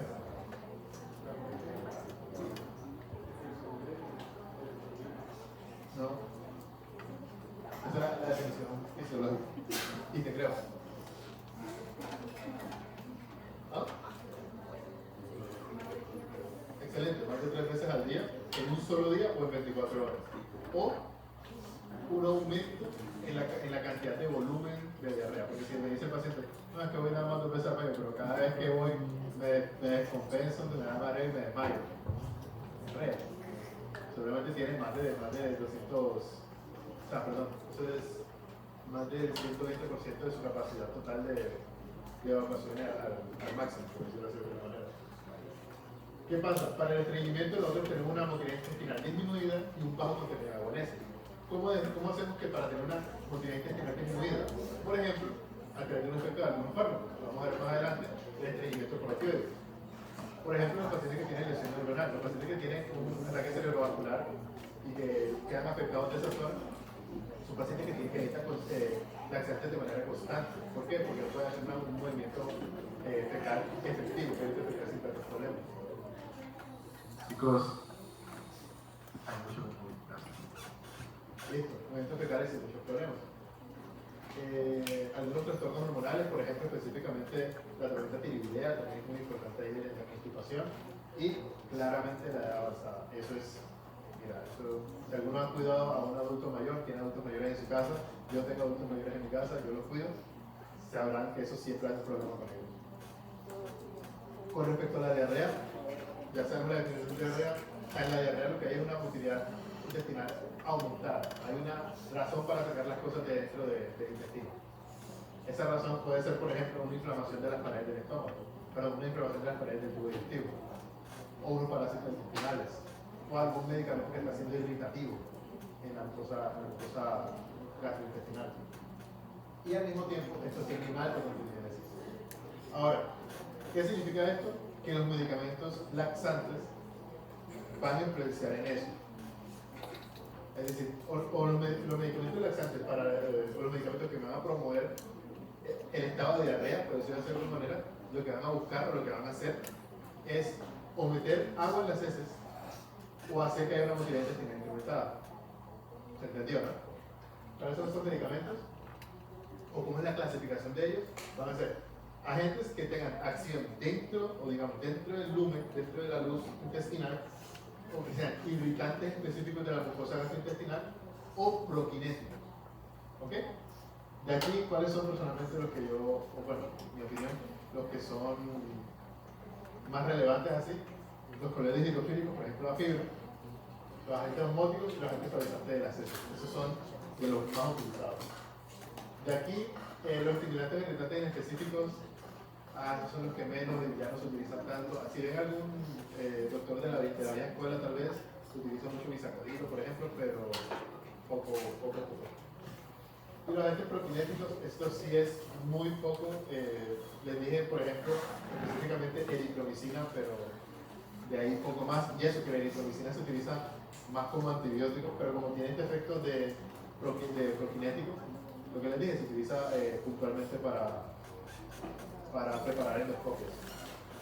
No, esa es la definición fisiológica, y te creo. ¿Ah? Excelente, más de 3 veces al día, en un solo día o en 24 horas. O un aumento en la cantidad de volumen de diarrea. Porque si me dice el paciente, no es que voy nada más 2 veces al baño, pero cada vez que voy me descompenso, me da mareo y me desmayo. Diarrea. Seguramente tiene más de 200, o sea, perdón, eso es más del 120% de su capacidad total de evacuación al máximo, por decirlo así de alguna manera. ¿Qué pasa? Para el estreñimiento nosotros tenemos una motilidad intestinal disminuida y un bajo contenido de agua en ese. ¿Cómo hacemos que para tener una motilidad intestinal disminuida? Por ejemplo, a través de un efecto de algunos fármacos. Vamos a ver más adelante el estreñimiento por opioides. Por ejemplo, los pacientes que tienen lesión neuronal, los pacientes que tienen un ataque cerebrovascular y que quedan afectados de esa zona, son pacientes que necesitan laxantes de manera constante. ¿Por qué? Porque no pueden hacer un movimiento fecal efectivo, que evite fecal sin tantos problemas. Chicos, hay mucho que publicar. Listo, movimientos fecales sin muchos problemas. Algunos trastornos hormonales, por ejemplo, específicamente la tormenta tiroidea, también es muy importante ahí en la constipación, y claramente la edad avanzada. Eso es, mira, eso, si alguno ha cuidado a un adulto mayor, tiene adultos mayores en su casa, yo tengo adultos mayores en mi casa, yo los cuido, sabrán que eso siempre hace problema con ellos. Con respecto a la diarrea, ya sabemos la definición de diarrea. En la diarrea lo que hay es una motilidad intestinal aumentada. Hay una razón para sacar las cosas de dentro del intestino. Esa razón puede ser, por ejemplo, una inflamación de las paredes del estómago, una inflamación de las paredes del tubo digestivo, o unos parásitos intestinales, o algún medicamento que está siendo irritativo en la mucosa gastrointestinal. Y al mismo tiempo, esto tiene un alto contenido de ácido. Ahora, ¿qué significa esto? Que los medicamentos laxantes van a influenciar en eso. Es decir, los medicamentos laxantes o los medicamentos que van a promover el estado de diarrea, por decirlo de alguna manera, lo que van a buscar o lo que van a hacer es o meter agua en las heces o hacer que haya una motilidad intestinal incrementada. ¿Se entendió, no? ¿Cuáles son estos medicamentos? ¿O cómo es la clasificación de ellos? Van a ser agentes que tengan acción dentro, o digamos, dentro del lumen, dentro de la luz intestinal, o que sean irritantes específicos de la mucosa gastrointestinal o prokinéticos. ¿Ok? De aquí, ¿cuáles son personalmente los que yo, o bueno, mi opinión, los que son más relevantes así? Los coloides hidrofílicos, por ejemplo, la fibra, los agentes osmóticos y los agentes suavizantes de las heces. Esos son de los más utilizados. De aquí, los estimulantes irritantes específicos, esos son los que menos ya no se utilizan tanto. Si ven algún doctor de la vieja escuela, tal vez, se utiliza mucho bisacodilo, por ejemplo, pero poco. Y los agentes prokinéticos, esto sí es muy poco. Les dije, por ejemplo, específicamente eritromicina, pero de ahí poco más. Y eso que la eritromicina se utiliza más como antibiótico, pero como tiene este efecto de prokinético, lo que les dije, se utiliza puntualmente para preparar endoscopias.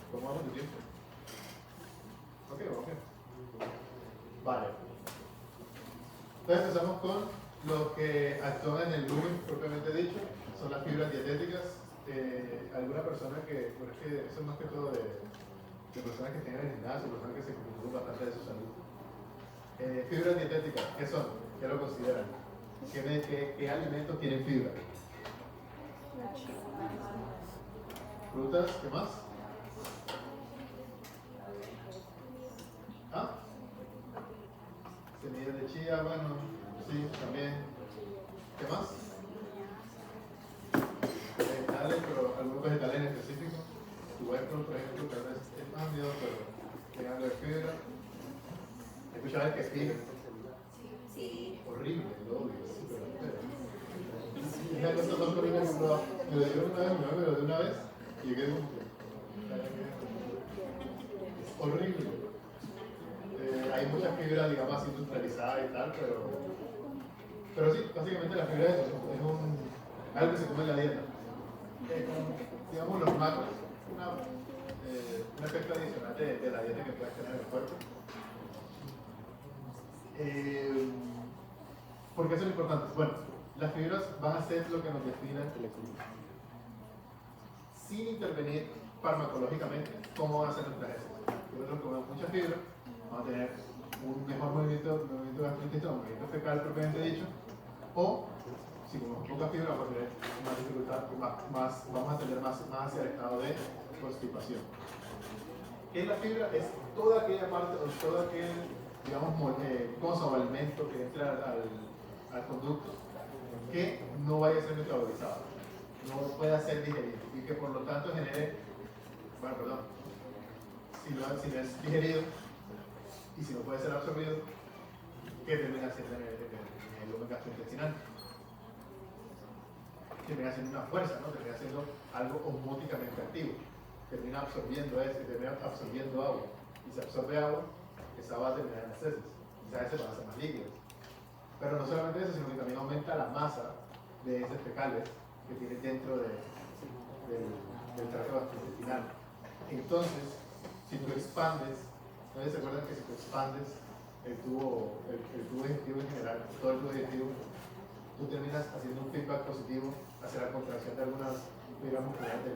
¿Cómo vamos de tiempo? Ok. Vale. Entonces empezamos con los que actúan en el lumen propiamente dicho, son las fibras dietéticas. Alguna persona que, bueno, es que eso es más que todo de personas que tienen el gimnasio, personas que se preocupan bastante de su salud. Fibras dietéticas, ¿qué son? ¿Qué lo consideran? ¿Qué alimentos tienen fibra? Frutas, ¿qué más? ¿Ah? Semillas de chía, bueno, sí, también. ¿Qué más? Vegetales, pero algunos vegetales en específico. Tubérculos, por ejemplo, tal vez es más miedo, pero tiene algo de fibra. ¿Escuchaba el kefir? Sí. Horrible, lo odio, súper feo. Es la cosa más horrible que he probado. Me lo dieron una vez, me lo dio una vez y yo quedé como que... Es horrible. Hay mucha fibra, digamos así, industrializada y tal, pero sí, básicamente la fibra es algo que se come en la dieta. Digamos los macros, un efecto adicional de la dieta que puedes tener en el cuerpo. ¿Por qué son importantes? Bueno, las fibras van a ser lo que nos define sin intervenir farmacológicamente cómo van a ser nuestras heces. Nosotros comemos mucha fibra, vamos a tener un mejor movimiento gastrointestinal, un movimiento fecal propiamente dicho, o si comemos poca fibra vamos a tener más dificultad, vamos a tener más hacia el estado de constipación. ¿Qué es la fibra? Es toda aquella parte, o todo aquel, digamos, cosa o alimento que entra al conducto que no vaya a ser metabolizado, no pueda ser digerido y que por lo tanto genere, si no es digerido y si no puede ser absorbido, ¿qué termina haciendo en el lumen gastrointestinal? Termina haciendo una fuerza, ¿no? Termina haciendo algo osmóticamente activo. Termina absorbiendo eso, termina absorbiendo agua. Y si absorbe agua, esa va a terminar en las heces. Esas heces van a ser más líquidas. Pero no solamente eso, sino que también aumenta la masa de heces fecales que tiene dentro del tracto gastrointestinal. Entonces, si tú expandes, ¿no se acuerdan que si tú expandes el tubo digestivo en general, todo el tubo digestivo, tú terminas haciendo un feedback positivo hacia la contracción de algunas fibras musculares del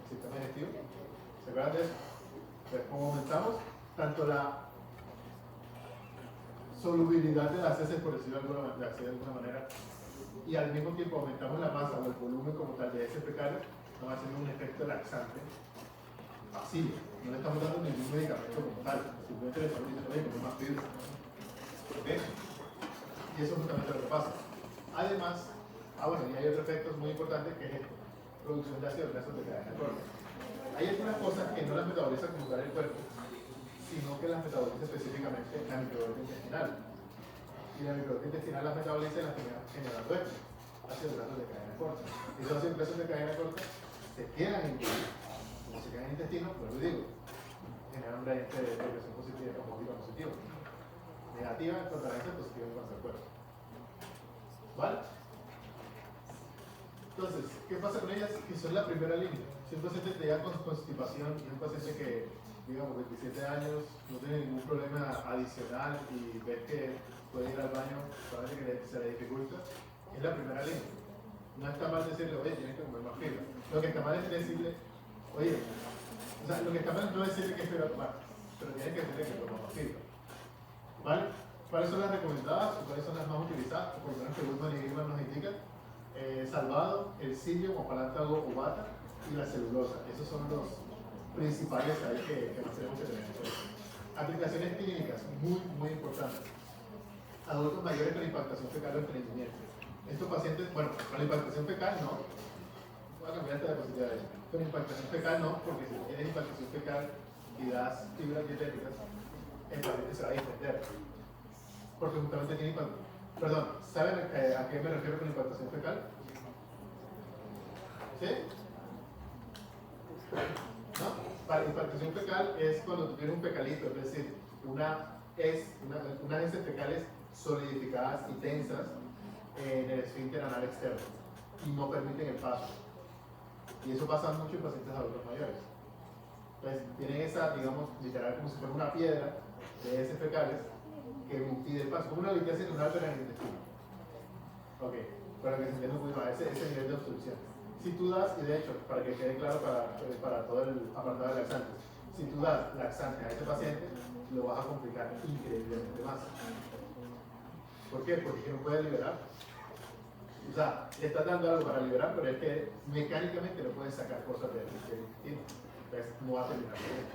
sistema digestivo? ¿Se acuerdan de eso? Pues como aumentamos tanto la solubilidad de las heces, por decirlo de alguna manera, y al mismo tiempo aumentamos la masa o el volumen como tal de heces fecales, nos va haciendo un efecto laxante pasivo. No le estamos dando ningún medicamento como tal, simplemente le estamos diciendo, oye, como más fibra. ¿Ok? Y eso es justamente lo que pasa. Además, bueno, y hay otro efecto muy importante que es esto, producción de ácidos grasos de cadena corta. Hay algunas cosas que no las metaboliza como tal el cuerpo, sino que las metaboliza específicamente la microbiota intestinal. Y la microbiota intestinal las metaboliza y las termina generando esto, ácidos grasos de cadena corta. Y esos ácidos grasos de cadena corta se quedan en el intestino. Como se quedan en el intestino, pues lo digo, generan un gradiente de presión positiva y osmótica positiva. Negativa en cuanto a la heces, positiva en cuanto al cuerpo. ¿Vale? Entonces, ¿qué pasa con ellas? Que son la primera línea. Si un paciente te llega con constipación y un paciente que, digamos, 27 años, no tiene ningún problema adicional y ves que puede ir al baño, sabes que se le dificulta, es la primera línea. No está mal decirle, oye, tienes que comer más fibra. Lo que está mal es decirle, oye, o sea, lo que está mal no es decirle que es fibra tomar, pero tienes que decirle que toma más fibra. ¿Vale? ¿Cuáles son las recomendadas o cuáles son las más utilizadas? Por lo menos que Goodman y Gilman nos indican. Salvado, el psyllium o palantago o bata y la celulosa. Esos son los principales ahí que más tenemos que tener en cuenta. Aplicaciones clínicas, muy importantes. Adultos mayores con impactación fecal o estreñimiento. Estos pacientes, bueno, con la impactación fecal no. Voy a cambiar esta diapositiva de ahí. Con impactación fecal no, porque si tienes impactación fecal y das fibras dietéticas, el paciente se va a distender. Porque justamente tiene impactación. Perdón, ¿saben a qué me refiero con impactación fecal? ¿Sí? ¿No? Para impactación fecal es cuando tú tienes un fecalito, es decir, unas heces fecales solidificadas y tensas en el esfínter anal externo y no permiten el paso. Y eso pasa mucho en pacientes adultos mayores. Entonces, tienen esa, digamos, literal como si fuera una piedra de heces fecales que impide el paso, como una litiasis celular pero en el intestino. Ok, para que se entienda un poquito más, ese nivel de obstrucción. Si tú das, y de hecho, para que quede claro para todo el apartado de laxantes, si tú das laxante a ese paciente, lo vas a complicar increíblemente más. ¿Por qué? Porque no puede liberar. O sea, le estás dando algo para liberar, pero es que mecánicamente no puedes sacar cosas del intestino. Entonces, no va a terminar bien.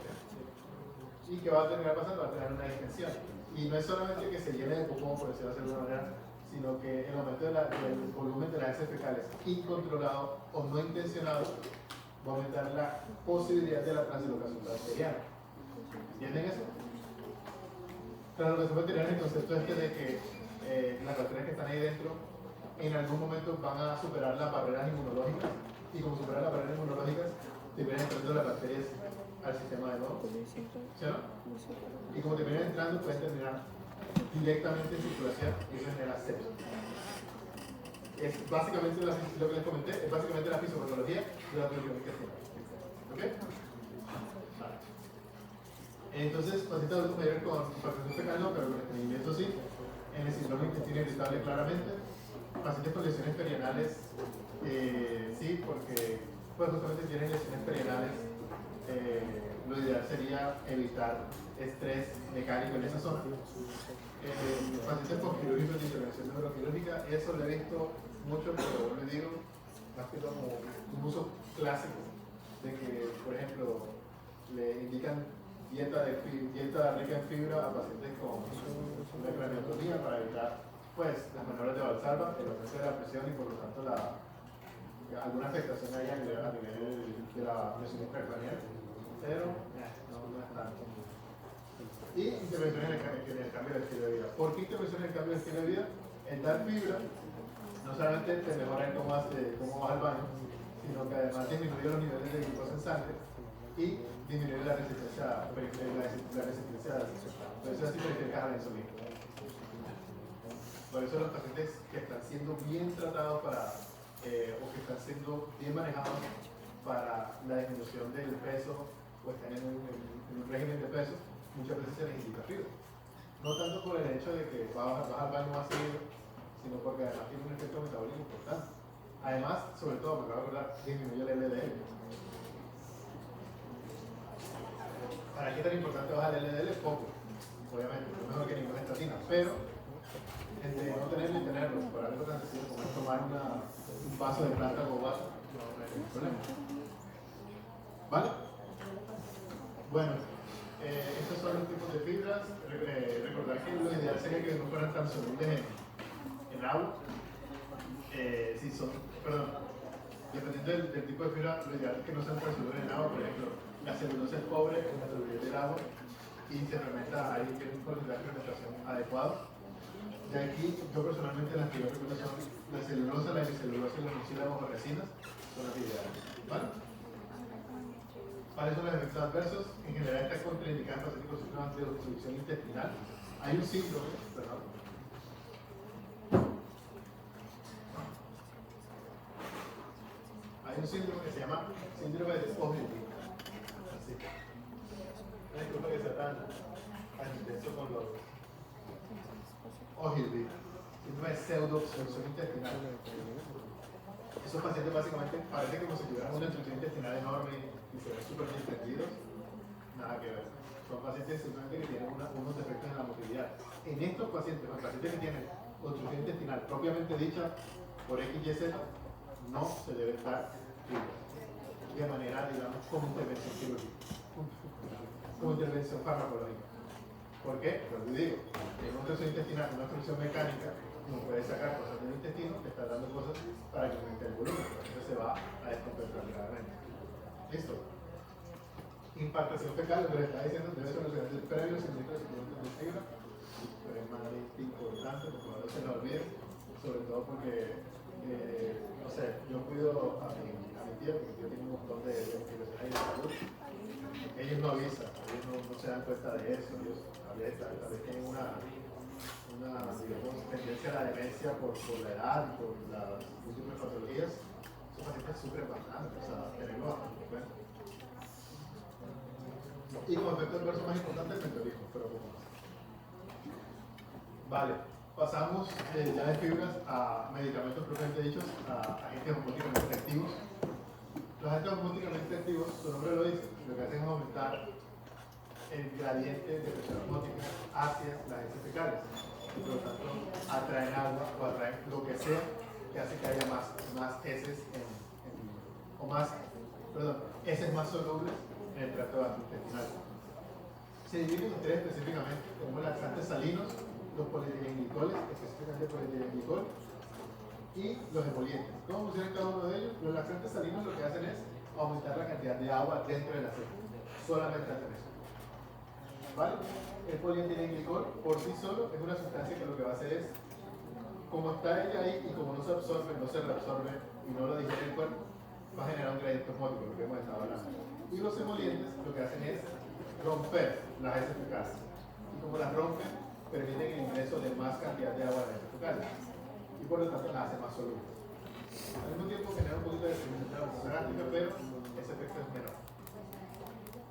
¿Y qué va a terminar pasando? Va a tener una distensión. Y no es solamente que se llene de popó, por decirlo de alguna manera, sino que el aumento del volumen de las heces fecales incontrolado o no intencionado va a aumentar la posibilidad de la translocación bacteriana. ¿Entienden eso? Translocación bacteriana es el concepto este de que las bacterias que están ahí dentro en algún momento van a superar las barreras inmunológicas y como superan las barreras inmunológicas terminan entrando las bacterias al sistema de nuevo. ¿Sí o no? Y como terminan entrando pueden terminar directamente en circulación y eso genera sepsis. Es básicamente lo que les comenté, es básicamente la fisiopatología de la bioquímica intestinal. ¿Ok? Vale. Entonces, pacientes adultos mayores con impactación fecal no, pero con estreñimiento sí. En el síndrome intestino irritable claramente. Pacientes con lesiones perianales sí, porque pues justamente tienen lesiones perianales. Lo ideal sería evitar estrés mecánico en esa zona. Pacientes con quirúrgicos de intervención neuroquirúrgica, eso lo he visto mucho, pero le digo más que todo como un uso clásico de que, por ejemplo, le indican dieta rica en fibra a pacientes con una craniotomía para evitar pues las maniobras de Valsalva, el aumento de la presión y por lo tanto alguna afectación ahí a nivel de la presión intracraneal. pero no es tanto. Y intervenciones en el cambio de estilo de vida. ¿Por qué intervenciones en el cambio de estilo de vida? El dar fibra no solamente te mejora en cómo vas al baño, sino que además disminuye los niveles de glucosa en sangre y disminuye la resistencia periférica a la insulina. Por eso los pacientes que están siendo bien tratados o que están siendo bien manejados para la disminución del peso o están en un régimen de peso, muchas veces se necesita fibra. No tanto por el hecho de que vas al baño más seguido, sino porque además tiene un efecto metabólico importante. Además, sobre todo, me acabo de acordar, disminuye el LDL. ¿Para qué tan importante bajar el LDL? Poco, obviamente, es mejor que ninguna estatina, pero entre no tenerlo y tenerlo, por algo tan sencillo como es tomar un vaso de planta o vaso, no hay ningún problema. ¿Vale? Bueno, estos son los tipos de fibras. Recordar que lo ideal sería que no fueran tan solubles en agua. Dependiendo del tipo de fibra, lo ideal es que no sean tan solubles en agua. Por ejemplo, la celulosa es pobre en la solubilidad del agua y se fermenta, ahí tiene un porcentaje de fermentación adecuado. De aquí, yo personalmente las que yo recomiendo son la celulosa, la hemicelulosa y los mucílagos o resinas, son las ideales. ¿Vale? ¿Cuáles son los efectos adversos? En general está contraindicada en pacientes con síntomas de obstrucción intestinal. Hay un síndrome, perdón. Hay un síndrome que se llama síndrome de Ogilvy. Así. No es culpa que sea tan intenso con los Ogilvy. Síndrome de pseudo-obstrucción intestinal. Esos pacientes básicamente parece como si tuvieran una obstrucción intestinal enorme y se ven súper distendidos. Nada que ver. Son pacientes simplemente que tienen unos defectos en la motilidad. En estos pacientes, los pacientes que tienen obstrucción intestinal propiamente dicha por X y Z, no se debe dar fibra de manera, digamos, como intervención quirúrgica, como intervención farmacológica. ¿Por qué? Pues yo digo, en una obstrucción intestinal, una obstrucción mecánica, no puede sacar cosas del intestino, te está dando cosas para que aumente el volumen, entonces se va a descompensar gravemente. ¿Listo? Impactación fecal, lo que les estaba diciendo, debe ser el previo suministro de suplementos de fibra, supremamente importante, por favor no se lo olviden, sobre todo porque, no sé, yo cuido a mi tía, porque yo tengo un montón de investigaciones de salud, ellos no avisan, ellos no se dan cuenta de eso, ellos tal vez tienen una digamos, tendencia a la demencia por la edad, por las múltiples patologías. Esos pacientes sufren bastante, o sea, tenemos bastante en cuenta. Y como efecto adverso más importante, el meteorismo, pero poco más. Vale, pasamos ya de fibras a medicamentos propiamente dichos, a agentes osmóticamente activos. Los agentes osmóticamente activos, su nombre lo dice, lo que hacen es aumentar el gradiente de presión osmótica hacia las heces fecales. Y por lo tanto atraen agua o atraen lo que sea que hace que haya más heces heces más solubles en el tracto gastrointestinal. Se dividen en tres específicamente, como laxantes salinos, los polietilenglicol, específicamente polietilenglicol, y los emolientes. ¿Cómo funcionan cada uno de ellos? Los laxantes salinos lo que hacen es aumentar la cantidad de agua dentro de la heces, solamente hacen eso. ¿Vale? El polietilenglicol por sí solo es una sustancia que lo que va a hacer es, como está ella ahí y como no se absorbe, no se reabsorbe y no lo digiere el cuerpo, va a generar un gradiente osmótico, lo que hemos estado hablando. Y los emolientes lo que hacen es romper las heces fecales. Y como las rompen, permiten el ingreso de más cantidad de agua a las heces fecales. Y por lo tanto las hacen más solubles. Al mismo tiempo genera un poquito de fermentación gástrica, pero ese efecto es menor.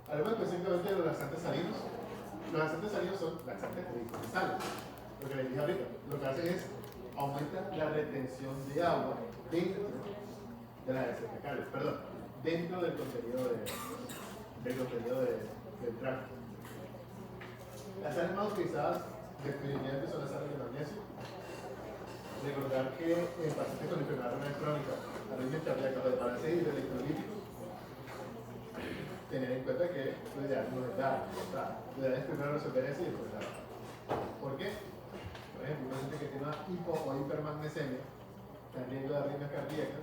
Hablemos específicamente de los laxantes salinos. Los laxantes salinos son laxantes ricos en sal. Lo que les dije ahorita, lo que hacen es aumentar la retención de agua dentro de las heces fecales, dentro del contenido del tracto. Las sales más utilizadas definitivamente son las sales de magnesio. Recordar que en pacientes con enfermedad renal crónica, arritmias cardíacas o de balance hidroelectrolíticos, tener en cuenta que lo ideal no es dar, lo ideal es primero resolver eso y después dar. ¿Por qué? Por ejemplo, un paciente que tiene una hipo o hipermagnesemia, está en riesgo de arritmias cardíacas,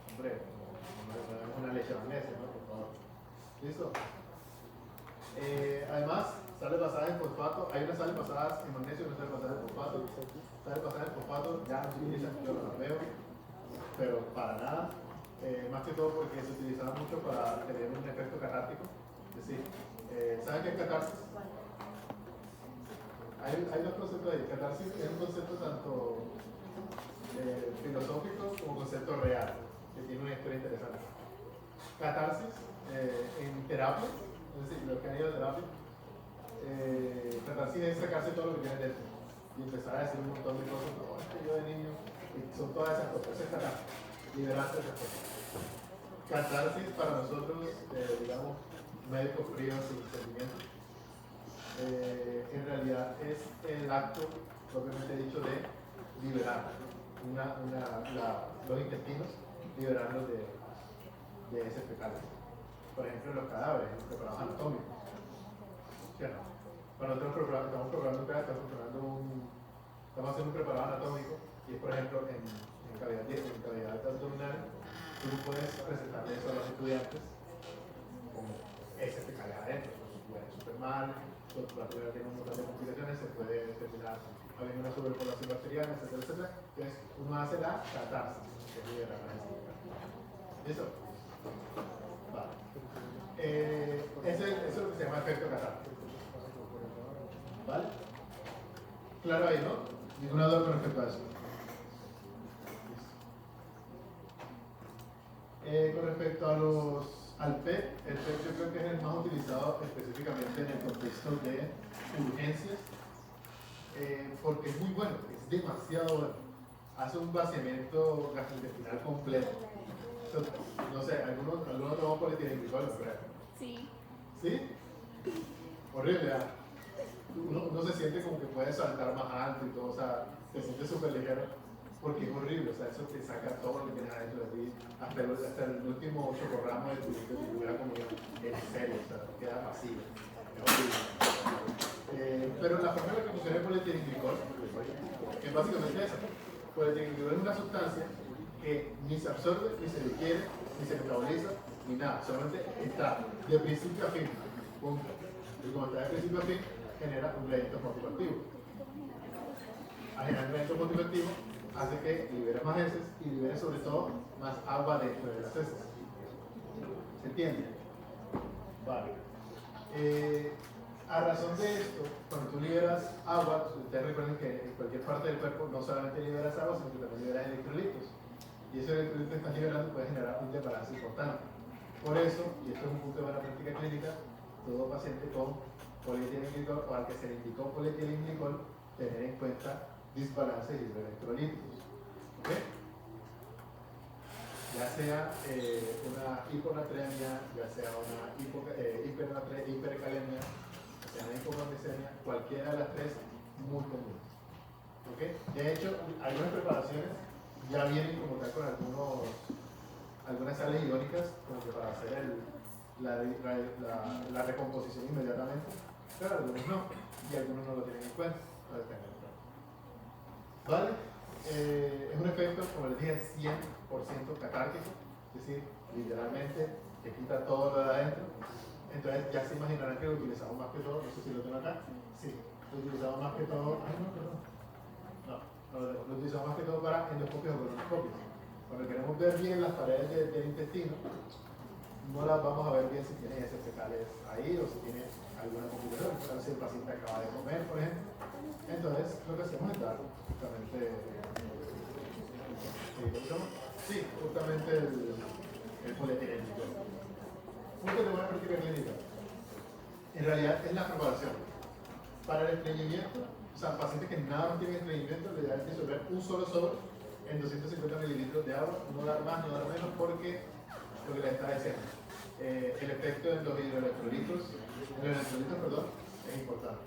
hombre, no es una leche de magnesio, ¿no? Por favor. ¿Listo? Además, sales basadas en fosfato, hay unas sales basadas en magnesio y unas sales basadas en fosfato. Sales basadas en fosfato ya no se utilizan, yo no las veo, pero para nada. Más que todo porque se utilizaba mucho para tener un efecto catártico. Es decir, ¿saben qué es catarsis? Hay dos conceptos ahí. Catarsis es un concepto tanto filosófico como concepto real, que tiene una historia interesante. Catarsis en terapia, es decir, lo que han ido a terapia, catarsis es sacarse todo lo que tienes dentro y empezar a decir un montón de cosas. No, es que yo de niño, y son todas esas cosas, eso es catarsis, liberarse de esas cosas. Catarsis para nosotros, digamos, médicos fríos sin sentimientos, en realidad es el acto propiamente dicho de liberar los intestinos, liberarlos de heces fecales. Por ejemplo, los cadáveres, los preparados anatómicos. ¿Sí o no? Cuando nosotros estamos haciendo un preparado anatómico, y es por ejemplo en cavidades abdominales, tú puedes presentarle eso a los estudiantes como heces fecales adentro. Huele súper mal, la primera tiene un montón de complicaciones, se puede terminar habiendo una sobrepoblación bacteriana, etcétera, etcétera. Entonces, uno hace la catarsis, que es liberar la heces fecales. ¿Listo? Vale. Eso es lo que se llama efecto catártico. ¿Vale? Claro ahí, ¿no? Ninguna duda con respecto a eso. Con respecto al PET, el PET yo creo que es el más utilizado específicamente en el contexto de urgencias, porque es muy bueno, es demasiado bueno. Hace un vaciamiento gastrointestinal completo. Entonces, no sé, algunos toman polietilenglicol, ¿no creo? Sí. ¿Sí? Horrible, ¿eh? Uno se siente como que puede saltar más alto y todo, o sea, se siente súper ligero, porque es horrible, o sea, eso te saca todo lo que tienes adentro de ti, hasta el último chocorramo de tu primera comunión, en serio, o sea, queda vacío, es horrible. Pero la forma en la que funciona el polietilenglicol es básicamente esa. Polietilenglicol es una sustancia que ni se absorbe, ni se digiere, ni se metaboliza, ni nada, solamente está de principio a fin, punto. Y como está de principio a fin, genera un gradiente osmótico activo. Al generar un gradiente osmótico activo, hace que libere más heces y libere sobre todo más agua dentro de las heces. ¿Se entiende? Vale. A razón de esto, cuando tú liberas agua, ustedes recuerden que en cualquier parte del cuerpo no solamente liberas agua, sino que también liberas electrolitos. Y esos electrolitos que están liberando puede generar un desbalance importante. Por eso, y esto es un punto de buena práctica clínica, todo paciente con polietilenglicol o al que se le indicó polietilenglicol, tener en cuenta desbalance de hidroelectrolitos. ¿Okay? Ya sea una hiponatremia, ya sea una hipercalemia, ya sea una hipomagnesemia, cualquiera de las tres, muy común. ¿Okay? De hecho, algunas preparaciones ya vienen como tal con algunas sales iónicas como que para hacer la recomposición inmediatamente, pero algunos no, y algunos no lo tienen en cuenta. ¿Vale? Es un efecto, como les dije, 100% catártico, es decir, literalmente te quita todo lo de adentro. Entonces ya se imaginarán que lo utilizamos más que todo, no sé si lo tengo acá, sí, lo utilizamos más que todo, lo utilizamos más que todo para endoscopias o colonoscopias. Cuando queremos ver bien las paredes del intestino, no las vamos a ver bien si tiene heces fecales ahí o si tiene alguna complicación, por si el paciente acaba de comer, por ejemplo. Entonces, lo que hacemos es dar justamente, justamente el polietilenglicol. Punto de buena práctica clínica. En realidad es la preparación. Para el estreñimiento, o sea, pacientes que nada más tienen estreñimiento, le da disolver un solo sobre en 250 mililitros de agua, no dar más, no dar menos, porque lo que les estaba diciendo, el efecto en los electrolitos, es importante.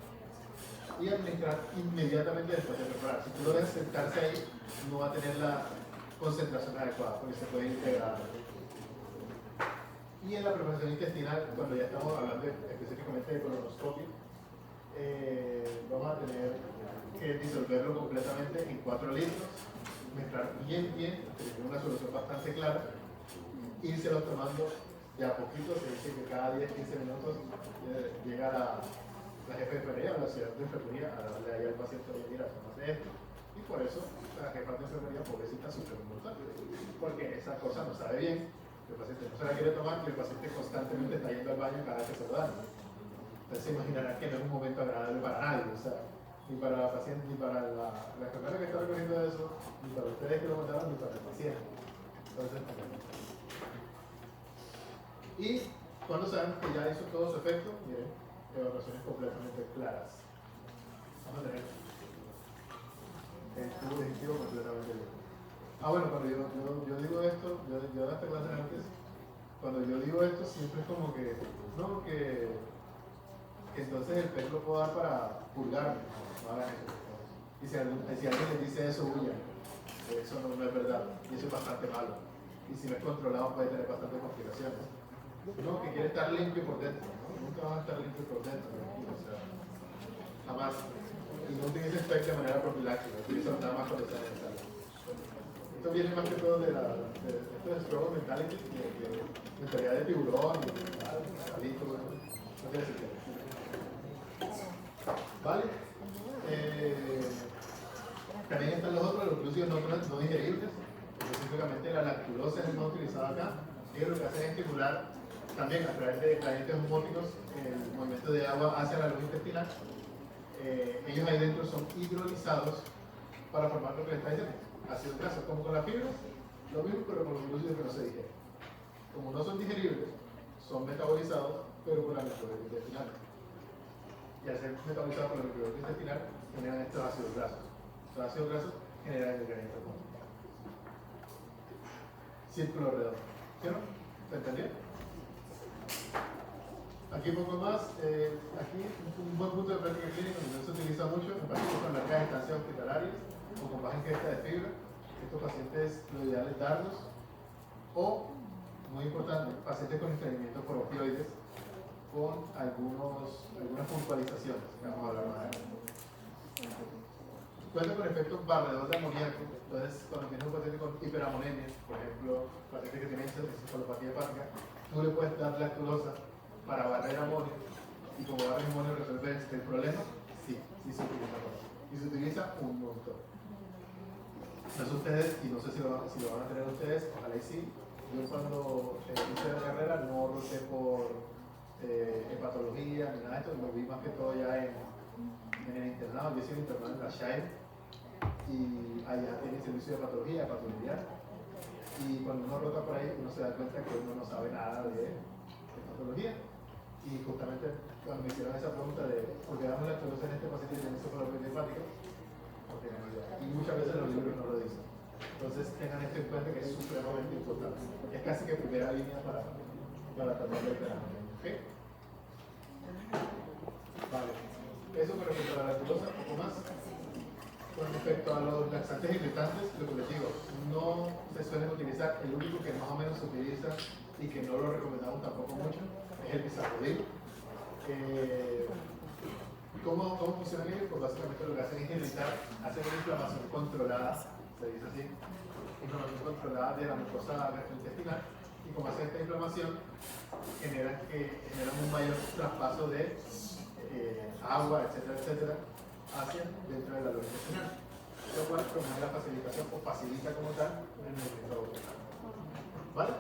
Y administrar inmediatamente después de preparar. Si tú lo dejas sentarse ahí, no va a tener la concentración adecuada, porque se puede integrar. Y en la preparación intestinal, cuando ya estamos hablando específicamente de colonoscopia, vamos a tener que disolverlo completamente en 4 litros, mezclar bien, tener una solución bastante clara, írselo tomando de a poquito se dice que cada 10-15 minutos llega la jefa de enfermería o la ciudad de enfermería a darle ahí al paciente, oye, mira, tómate esto. Y por eso la jefa de enfermería, pobrecita, sufre un montón. Porque esa cosa no sabe bien, el paciente no se la quiere tomar y el paciente constantemente está yendo al baño cada vez que se lo dan. Entonces se imaginarán que no es un momento agradable para nadie, o sea, ni para la paciente, ni para la enfermera que está recogiendo eso, ni para ustedes que lo mandaron, ni para el paciente. Entonces, y cuando sabemos que ya hizo todo su efecto, miren, evaluaciones completamente claras. Vamos a tener el tubo digestivo completamente bien. Bueno, cuando yo digo esto, yo de esta clase antes, cuando yo digo esto siempre es como que, no, que entonces el pez lo puedo dar para purgarme, no hagan eso. Y si alguien les dice eso, huyan. Eso no es verdad, y eso es bastante malo. Y si no es controlado puede tener bastantes complicaciones. No, que quiere estar limpio por dentro, ¿no? Nunca vas a estar limpio por dentro, tranquilo, o sea, jamás. Y no utilices PEC de manera profiláctica, utiliza nada más cuando sea necesario. Esto viene más que todo de esto de struggle mentality, de mentalidad de tiburón, salito, no tiene sentido. ¿Vale? También están los otros, los glúcidos no digeribles, específicamente la lactulosa es el más utilizado acá. Ellos lo que hacen es estimular también a través de gradientes osmóticos el movimiento de agua hacia la luz intestinal. Ellos ahí dentro son hidrolizados para formar lo que les está diciendo. Ácido graso, como con las fibras, lo mismo pero con los glúcidos que no se digieren. Como no son digeribles, son metabolizados, pero por la microbiota intestinal. Y al ser metabolizados por la microbiota intestinal, generan estos ácidos grasos. Los ácidos grasos generan el gradiente osmótico. Círculo redondo. ¿Sí o no? ¿Se entendió? Aquí un poco más, aquí un buen punto de práctica clínica donde se utiliza mucho, en particular con largas estancias hospitalarias o con baja ingesta de fibra. Estos pacientes lo ideal es darlos, o, muy importante, pacientes con estreñimiento por opioides con algunas puntualizaciones, que vamos a hablar más adelante. Cuenta con efectos barredor de amoníaco. Entonces, cuando tienes un paciente con hiperamonemia, por ejemplo, paciente que tiene encefalopatía hepática, tú le puedes dar lactulosa para barrer amonio, y como barrer amonio resuelve el problema. Sí se utiliza todo. Y se utiliza un montón. No sé ustedes, y no sé si lo van a tener ustedes, ojalá y sí. Yo cuando hice la carrera no roté por hepatología ni nada de esto, lo vi más que todo ya en el internado. Yo soy internado en la Shire y allá tiene servicio de hepatología, y cuando uno rota por ahí uno se da cuenta que uno no sabe nada de hepatología. Y justamente cuando me hicieron esa pregunta de por qué damos lactulosa en este paciente que tiene encefalopatía hepática, no tienen idea. Y muchas veces los libros no lo dicen. Entonces tengan esto en cuenta que es supremamente importante. Es casi que primera línea para tratar de terapia. ¿Ok? Vale. Eso con respecto a la lactulosa, un poco más. Con respecto a los laxantes irritantes, lo que les digo, no se suelen utilizar. El único que más o menos se utiliza y que no lo recomendamos tampoco mucho es el bisacodyl. ¿Cómo funcionan ellos? Pues básicamente lo que hacen es irritar, hacen una inflamación controlada, se dice así, inflamación controlada de la mucosa gastrointestinal, y como hacen esta inflamación, generan un mayor traspaso de agua, etcétera, hacia dentro de la luz intestinal, lo cual promueve la facilitación o facilita como tal el movimiento. ¿Vale?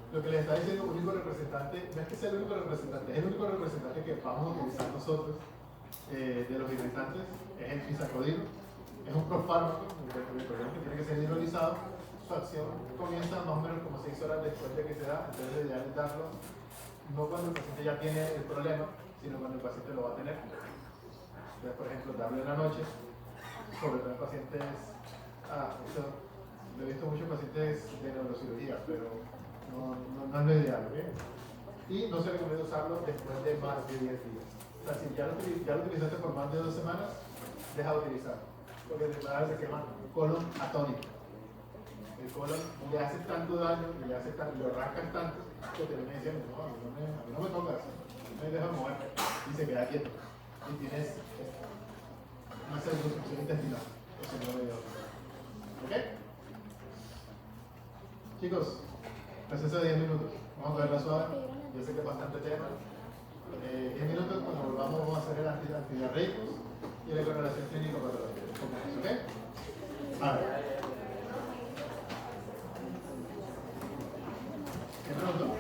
Lo que les está diciendo el único representante, no es que sea el único representante, es el único representante que vamos a utilizar nosotros de los irritantes, es el bisacodyl. Es un profármaco, el problema es que tiene que ser hidrolizado. Su acción comienza más o menos como 6 horas después de que se da, entonces lo ideal es darlo no cuando el paciente ya tiene el problema, sino cuando el paciente lo va a tener. Entonces, por ejemplo, darlo en la noche, sobre todo en pacientes, eso, lo he visto muchos pacientes de neurocirugía, pero no es lo ideal, ¿ok? Y no se recomienda usarlo después de más de 10 días. O sea, si ya lo utilizaste por más de 2 semanas, deja de utilizarlo, porque de verdad se quema colon atónico. El colon le hace tanto daño, lo rascan tanto, que termina diciendo, no, a mí no me tocas, no me dejas mover, y se queda quieto. Y tienes una pseudosucción intestinal, eso no lo veo. ¿Ok? Chicos, Receso de 10 minutos. Vamos a cogerla suave. Yo sé que es bastante tema. 10 minutos cuando volvamos vamos a hacer el antidiarreicos y la correlación clínico-patológica. ¿Ok? A ver. ¿Qué pregunto?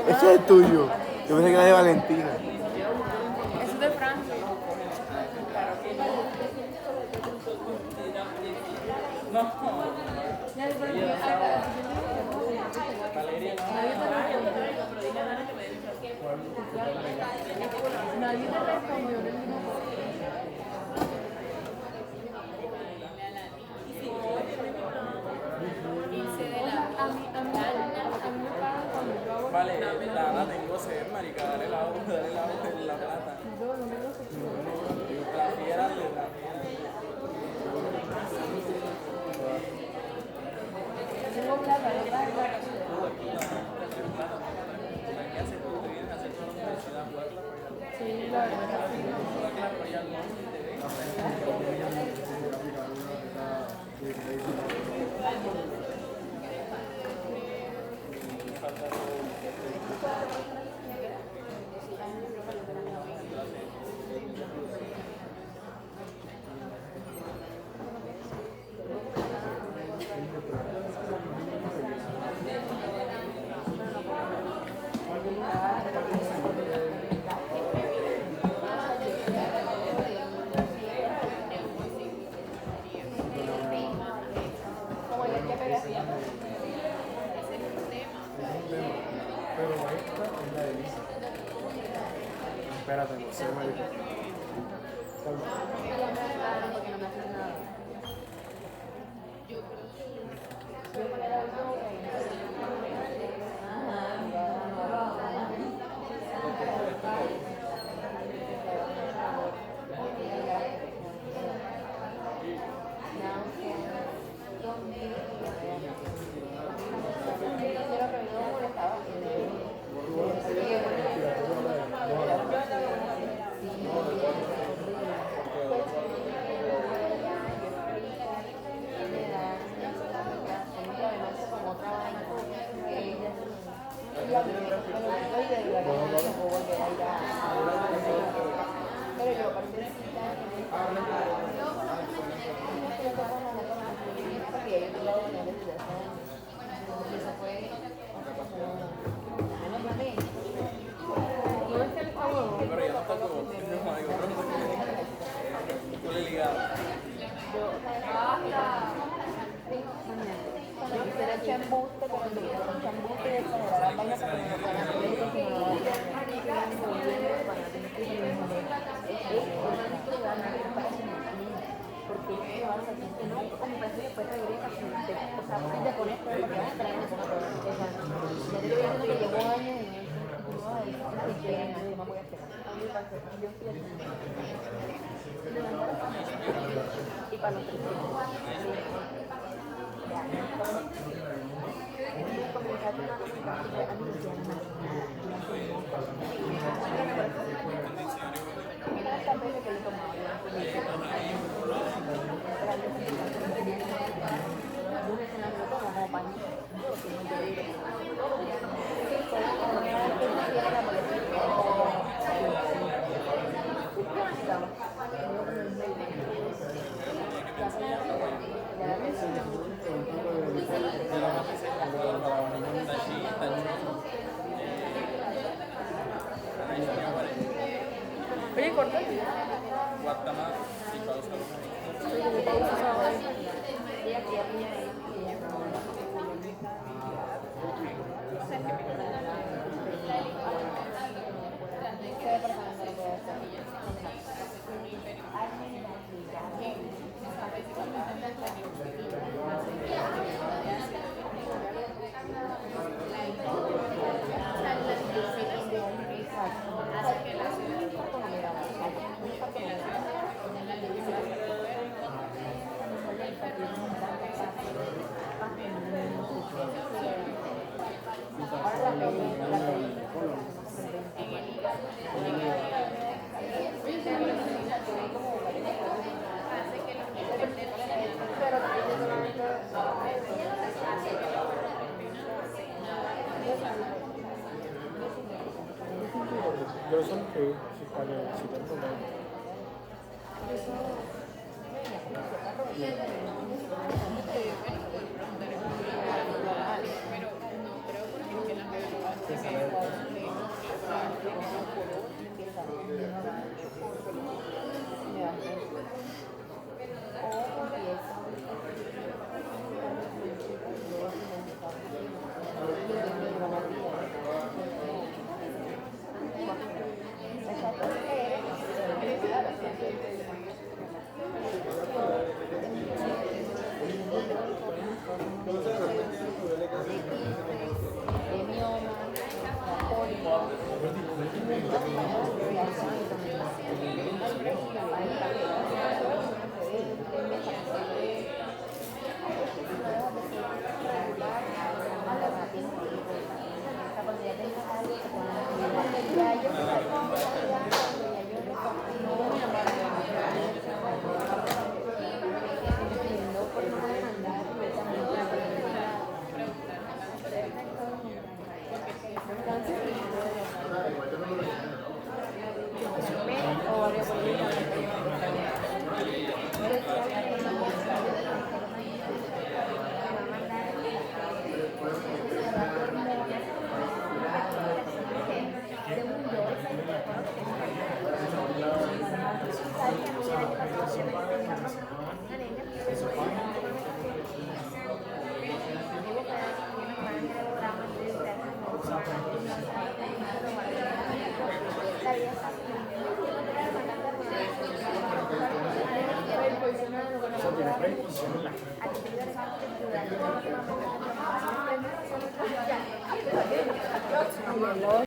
Ese es tuyo. Yo pensé que era de Valentina. Eso es de Francia. Nadie te respondió en el grupo. Vale, nada, tengo sed, marica, dale el agua de la plata. La fiera, la fiera. Tengo plata, ¿verdad? ¿Qué haces tú? ¿Te vienes a hacer toda la universidad? Sí, la verdad. Espérate, no sé, marica. Pero ya no está como. No le ligado. Cuando quisiera echar embuste, cuando quisiera echar embuste, de generar las vainas para que no puedan aprender, que no lo porque ellos van a decir que no, o me parece que después regresa, o sea, ya con esto es lo que vas a traer, me pongo todo. O sea, ya te estoy diciendo que llevo años en eso, y tú no vas a decir que esperan, yo no voy a esperar. Yo estoy aquí. Y para los 300. Oye, corta. Guatemala y pausa. Yo son que si tengo